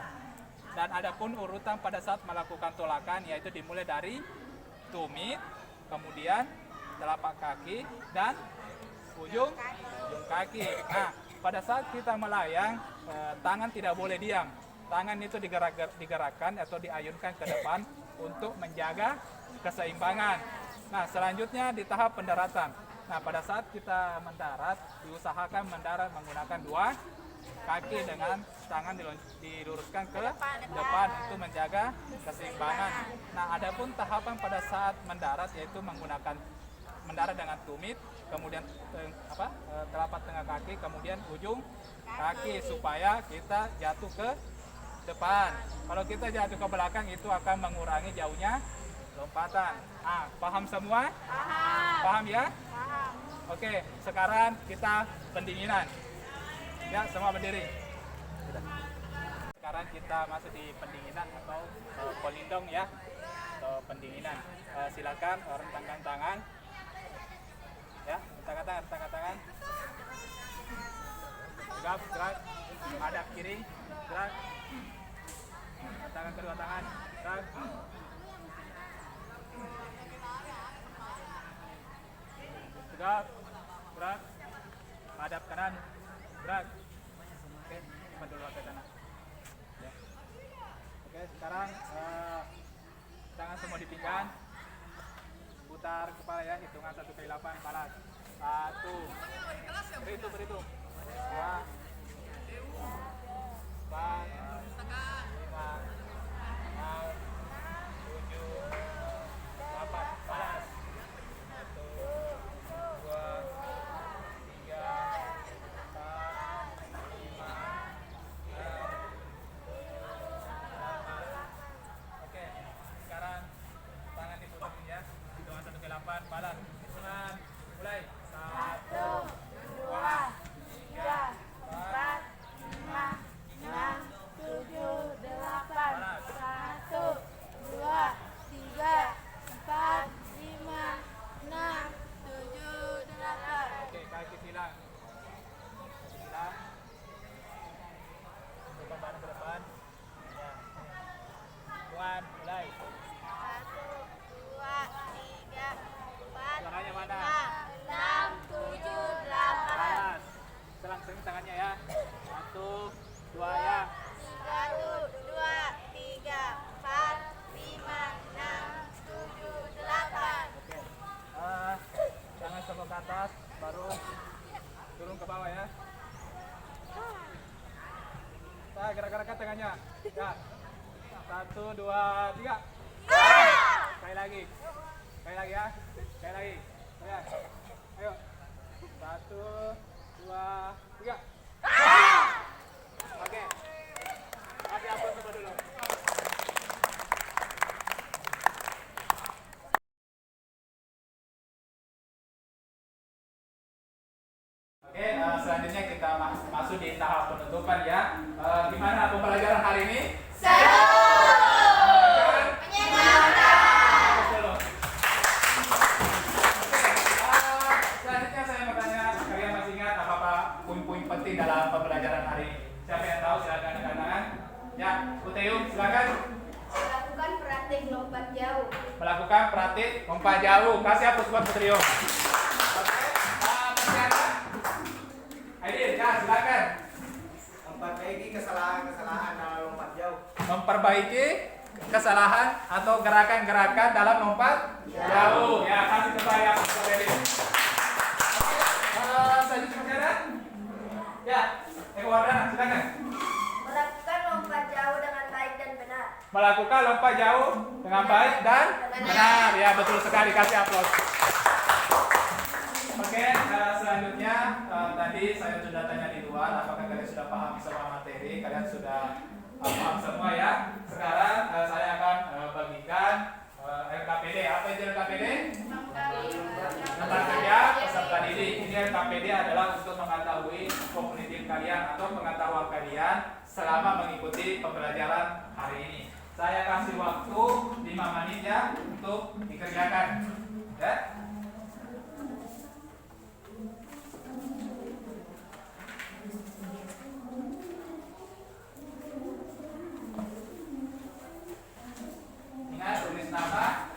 Dan adapun urutan pada saat melakukan tolakan, yaitu dimulai dari tumit, kemudian telapak kaki dan ujung kaki. Nah, pada saat kita melayang, tangan tidak boleh diam. Tangan itu digerakkan atau diayunkan ke depan untuk menjaga keseimbangan. Nah, selanjutnya di tahap pendaratan. Nah, pada saat kita mendarat, diusahakan mendarat menggunakan dua kaki dengan tangan diluruskan ke depan untuk menjaga keseimbangan. Nah, adapun tahapan pada saat mendarat yaitu menggunakan mendarat dengan tumit, kemudian telapak tengah kaki, kemudian ujung kaki supaya kita jatuh ke depan. Kalau kita jatuh ke belakang itu akan mengurangi jauhnya lompatan. Ah, paham semua? Paham ya? Paham. Oke, sekarang kita pendinginan. Ya, semua berdiri. Sekarang kita masuk di pendinginan atau pelindung ya, atau pendinginan. Silakan rentangkan tangan. Ya, rentangkan tangan. Gerak, hadap kiri, gerak. Tangan kedua tangan, gerak. Gerak. Hadap kanan, gerak. Oke, cepat dulu ke kanan. Ya. Oke, sekarang tangan semua di pinggang. Putar kepala ya, hitungan 1 kali 8, balas. 1. Berhitung. 2. 4. 5. 6. 7. 8. Balas. 1. 2. 3. 4. 5. 6. 8. Oke, sekarang tangan diputar ya. Hitungan 1 kali 8, balas. Hitungan mulai. 1. 2. 3. 4. 5. 6. 7. 8. 1. 2. 3. 4. 5. 6. 7. 8. Oke, kaki silang. Coba badan ke depan. Ya. Tuan, mulai. 1, 2, 3, 4, Suaranya mana? 6, 7, 8. Balas. Selang-seling tangannya ya. 1, 2 ya. 1, 2, 3, 4, 5, 6, 7, 8. Oke. Tangan sebelah ke atas, baru turun ke bawah ya. Nah, gerak-gerakkan tangannya. Ya. 1, 2, 3. Sekali lagi ya. Sekali lagi. Ya. Ayo. 1, 2, 3. Oke. Kasih aplaus semua dulu. Oke, selanjutnya kita masuk di tahap penutupan ya. Gimana pembelajaran hari ini? Seru! Menyenangkan! Oke, selanjutnya saya mau tanya, kalian masih ingat apa-apa poin-poin penting dalam pembelajaran hari ini? Siapa yang tahu? Silakan angkat tangan. Ya, Uteyum, silakan. Melakukan praktik lompat jauh. Melakukan praktik lompat jauh. Kasih aplaus buat Uteyum. Oke, masih ada? Aidil, ya silakan. Memperbaiki kesalahan-kesalahan dalam lompat jauh. Memperbaiki kesalahan atau gerakan-gerakan dalam lompat jauh. Ya, kasih kembali ya, Pak Aidil. Selanjutnya masih ada? Ya, Eko Wardana, silakan. Melakukan lompat jauh dengan baik dan benar. Melakukan lompat jauh dengan baik dan benar. Ya, betul sekali. Kasih aplaus. Oke, selanjutnya tadi saya sudah tanya di luar, apakah kalian sudah paham semua materi? Kalian sudah paham semua ya? Sekarang saya akan bagikan LKPD. Apa itu LKPD? Tentang kerja peserta didik. Ini LKPD adalah untuk mengetahui kognitif kalian atau pengetahuan kalian selama mengikuti pembelajaran hari ini. Saya kasih waktu 5 menit ya untuk dikerjakan. Ya. Ingat tulis nama.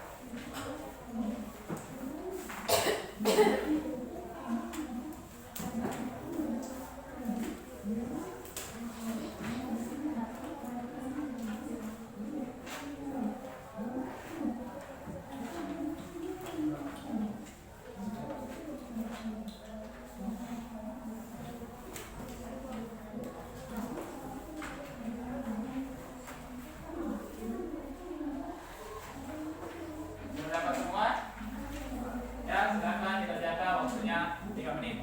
Sudah dapat semua? Ya, silakan dikerjakan, waktunya 3 menit.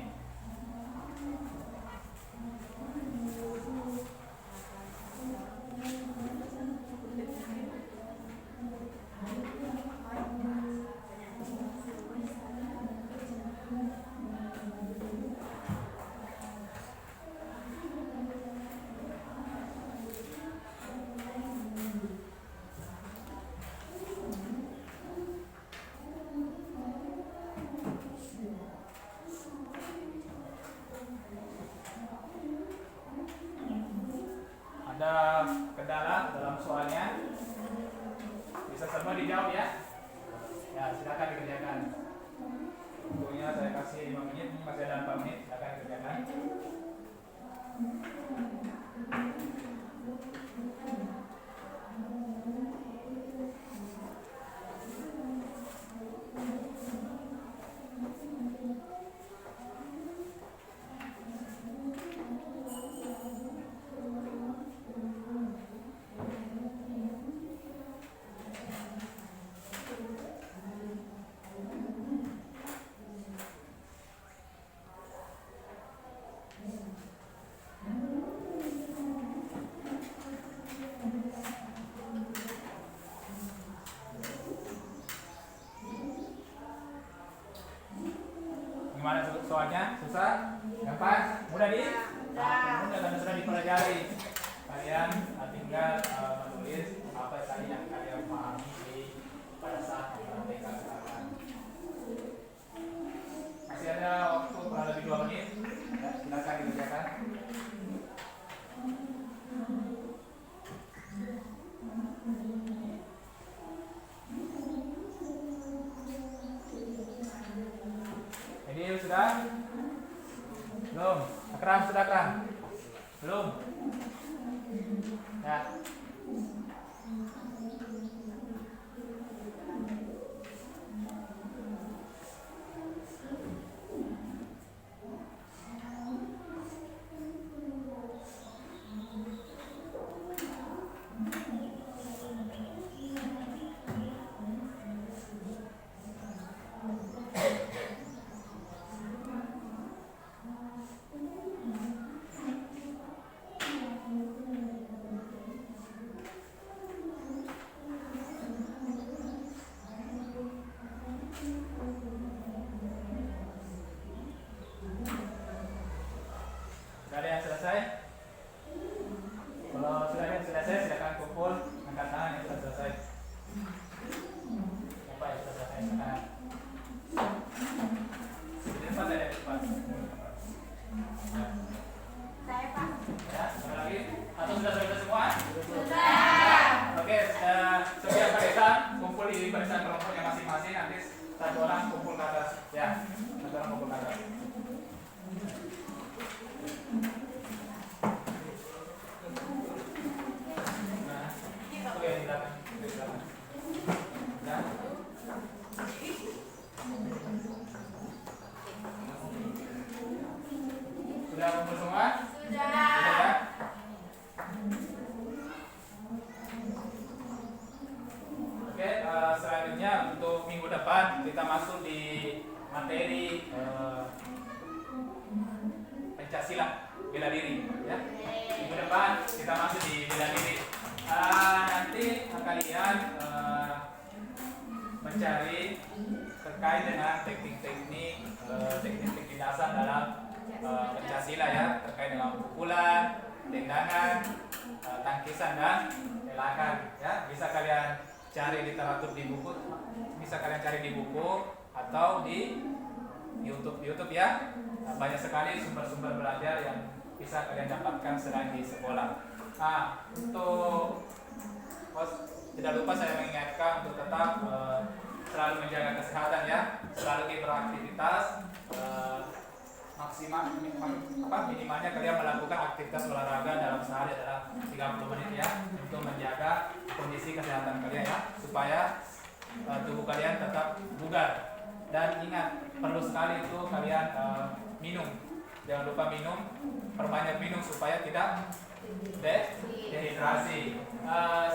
Ada kendala dalam soalnya? Bisa semua dijawab ya? Ya, silakan dikerjakan. Waktunya saya kasih 5 menit, masih ada 4 menit, silakan dikerjakan. Gimana soalnya? Susah? Gampang? Mudah di? Mudah karena sudah dipelajari. Kalian tinggal menulis apa tadi yang kalian pahami pada saat mempraktikkan misalkan. Masih ada waktu kurang lebih 2 menit. Ya, silakan dikerjakan. Jadi sudah? Belum? Akram sudah Akram? Belum? Ya. Sudah ada yang selesai? Kalau sudah ada yang selesai, silakan kumpul, angkat tangan yang sudah selesai. Siapa yang sudah selesai sekarang? Di depan ada di depan. Ya. Saya Pak. Ya, ada lagi? Atau sudah selesai semua? Sudah. Oke, setiap barisan kumpul di barisan kelompoknya masing-masing. Nanti satu orang kumpul ke atas. Ya, satu orang kumpul ke atas. Nah, itu yang di belakang. Di belakang. Ya. Sudah kumpul semua? Sudah ya? Oke, selanjutnya untuk minggu depan kita masuk di materi Pancasila, bela diri ya. Minggu depan kita masuk di bela diri. Nanti kalian mencari terkait dengan teknik-teknik dasar dalam Pancasila ya, terkait dengan pukulan, tendangan, tangkisan dan telakan ya. Bisa kalian cari literatur di buku, bisa kalian cari di buku atau di YouTube ya. Banyak sekali sumber-sumber belajar yang bisa kalian dapatkan selain di sekolah. Tidak lupa saya mengingatkan untuk tetap selalu menjaga kesehatan ya, selalu beraktivitas, minimalnya kalian melakukan aktivitas olahraga dalam sehari adalah 30 menit ya, untuk menjaga kondisi kesehatan kalian ya, supaya tubuh kalian tetap bugar. Dan ingat, perlu sekali itu kalian minum, jangan lupa minum, perbanyak minum supaya tidak dehidrasi.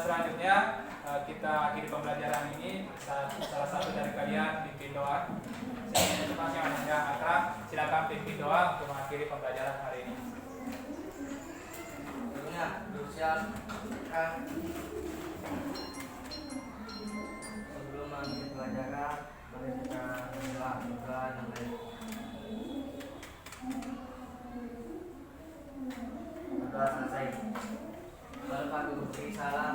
Selanjutnya kita akhiri pembelajaran ini. Salah satu dari kalian pimpin doa. Silakan pimpin doa untuk mengakhiri pembelajaran hari ini. Sebelum mengakhiri pelajaran, mari kita melakukan doa selesai. Lalu kami beri salam